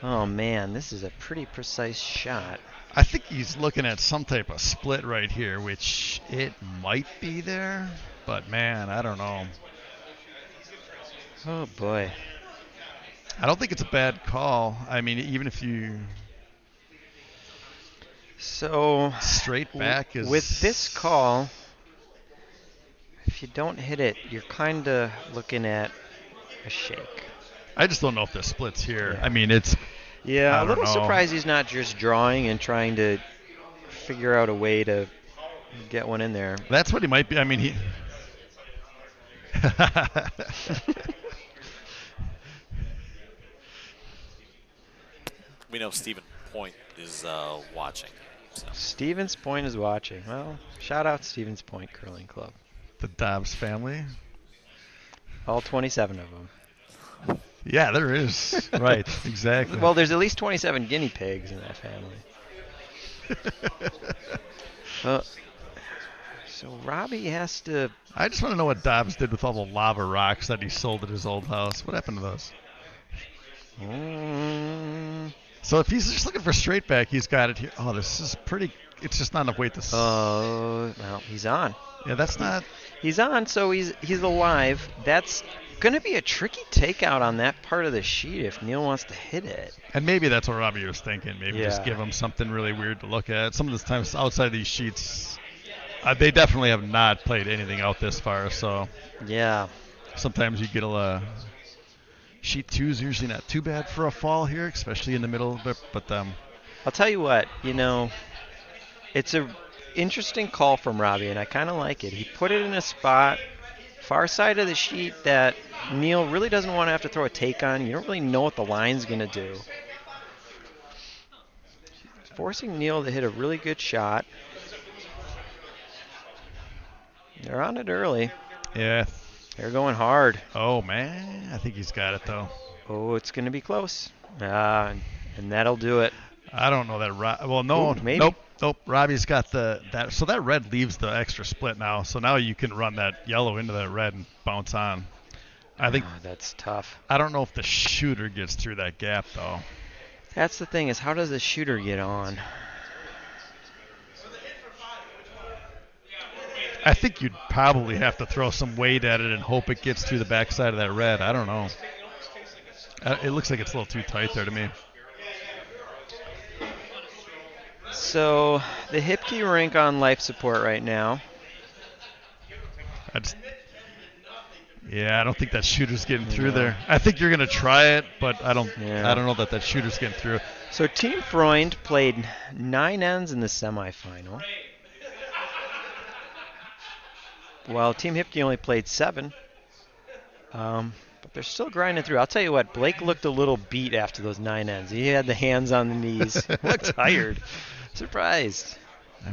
Oh, man, this is a pretty precise shot. I think he's looking at some type of split right here, which it might be there, but man, I don't know. Oh, boy. I don't think it's a bad call. I mean, even if you So, straight back is with this call, if you don't hit it, you're kind of looking at a shake. I just don't know if the split's here. Yeah. I mean, it's Yeah, I a don't little know. surprised he's not just drawing and trying to figure out a way to get one in there. that's what he might be. I mean, he We know Stephen Point is watching. So. Stevens Point is watching. Well, shout out Stevens Point Curling Club. the Dobbs family. All 27 of them. Yeah, there is. Right, exactly. Well, there's at least 27 guinea pigs in that family. So Robbie has to... I just want to know what Dobbs did with all the lava rocks that he sold at his old house. What happened to those? So if he's just looking for straight back, he's got it here. Oh, this is pretty. It's just not enough weight to. Oh, well, he's on. Yeah, that's not. He's on, so he's alive. That's going to be a tricky takeout on that part of the sheet if Neil wants to hit it. And maybe that's what Robbie was thinking. Maybe just Yeah. give him something really weird to look at. Some of the times outside these sheets, they definitely have not played anything out this far. So Yeah. sometimes you get a. Sheet 2 is usually not too bad for a fall here, especially in the middle. But I'll tell you what, it's a interesting call from Robbie, and I kind of like it. He put it in a spot far side of the sheet that Neil really doesn't want to have to throw a take on. You don't really know what the line's going to do. forcing Neil to hit a really good shot. They're on it early. Yeah. They're going hard. Oh, man. I think he's got it, though. Oh, it's going to be close. And that'll do it. I don't know that. Well, no. Ooh, maybe. Nope. Robbie's got that. So that red leaves the extra split now. So now you can run that yellow into that red and bounce on. I think that's tough. I don't know if the shooter gets through that gap, though. That's the thing, is how does the shooter get on? I think you'd probably have to throw some weight at it and hope it gets through the backside of that red. I don't know. It looks like it's a little too tight there to me. So the Hipke rink on life support right now. I don't think that shooter's getting through there. I think you're going to try it, but I don't know that shooter's getting through. So Team Freund played 9 ends in the semifinal, while Team Hipke only played 7. But they're still grinding through. I'll tell you what, Blake looked a little beat after those 9 ends. He had the hands on the knees. Looked tired. Surprised.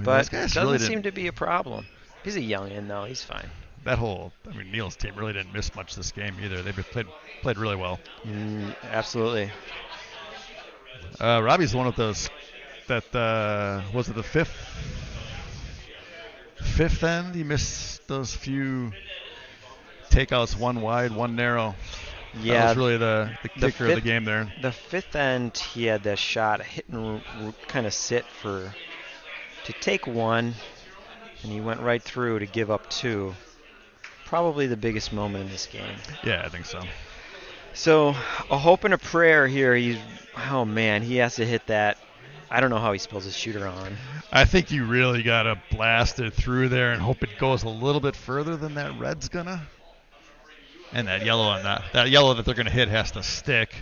But it doesn't seem to be a problem. He's a youngin', though. He's fine. Neil's team really didn't miss much this game either. They played really well. Absolutely. Robbie's one of those that was it the fifth end? He missed those few takeouts, one wide, one narrow. Yeah, that was really the kicker of the game there. The 5th end, he had that shot, hit and kind of sit to take 1, and he went right through to give up 2. Probably the biggest moment in this game. Yeah, I think so. So a hope and a prayer here. He has to hit that. I don't know how he spells his shooter on. I think you really got to blast it through there and hope it goes a little bit further than that red's gonna. And that yellow on that yellow that they're gonna hit has to stick.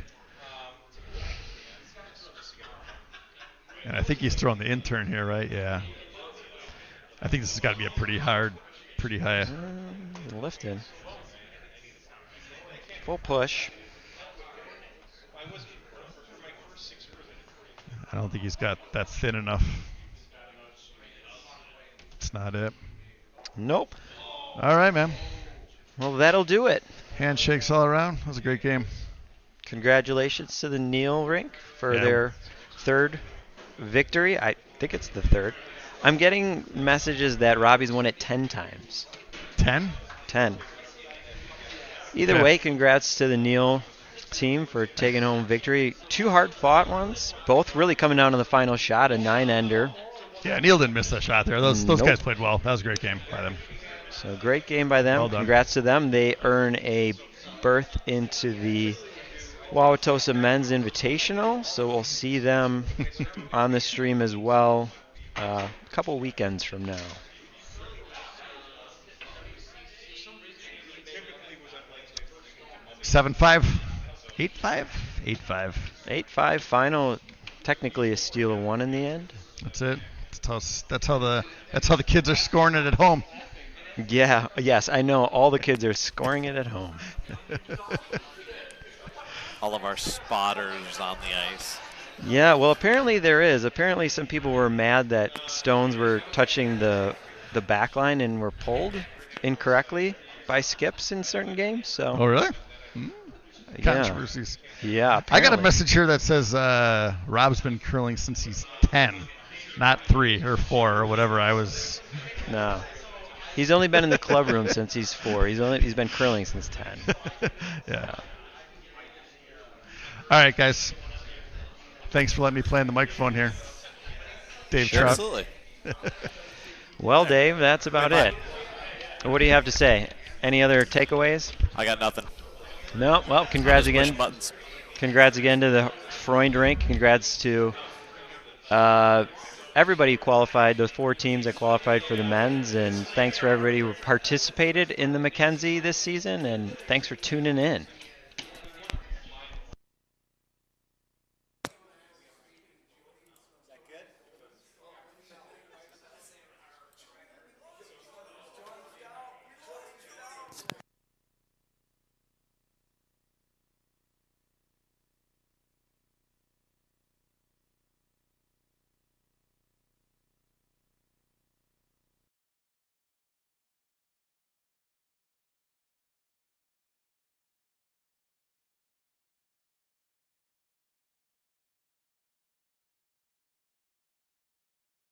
And I think he's throwing the intern here, right? Yeah. I think this has got to be a pretty high. Lifted. Full push. I don't think he's got that thin enough. It's not it. Nope. All right, man. Well, that'll do it. Handshakes all around. That was a great game. Congratulations to the Neil rink for their 3rd victory. I think it's the 3rd. I'm getting messages that Robbie's won it 10 times. 10? 10. Either way, congrats to the Neil team for taking home victory. 2 hard-fought ones, both really coming down to the final shot, a 9-ender. Yeah, Neil didn't miss that shot there. Those guys played well. That was a great game by them. So great game by them. Well done. Congrats to them. They earn a berth into the Wauwatosa Men's Invitational, so we'll see them on the stream as well a couple weekends from now. $7-5, 8-5, 8-5, 8-5 final. Technically a steal of 1 in the end. That's it. That's how the kids are scoring it at home. Yeah. Yes, I know. All the kids are scoring it at home. All of our spotters on the ice. Yeah, well, apparently there is. Apparently some people were mad that stones were touching the back line and were pulled incorrectly by skips in certain games. So. Oh, really? Controversies. Yeah, apparently. I got a message here that says Rob's been curling since he's 10, not 3 or 4 or whatever I was. No. He's only been in the club room since he's 4. He's been curling since 10. Yeah. All right, guys. Thanks for letting me play on the microphone here. Dave Trout. Absolutely. Well, Dave, that's about it. What do you have to say? Any other takeaways? I got nothing. No. Well, congrats again. Buttons. Congrats again to the Freund rink. Congrats to everybody who qualified, those 4 teams that qualified for the men's, and thanks for everybody who participated in the MacKenzie this season, and thanks for tuning in.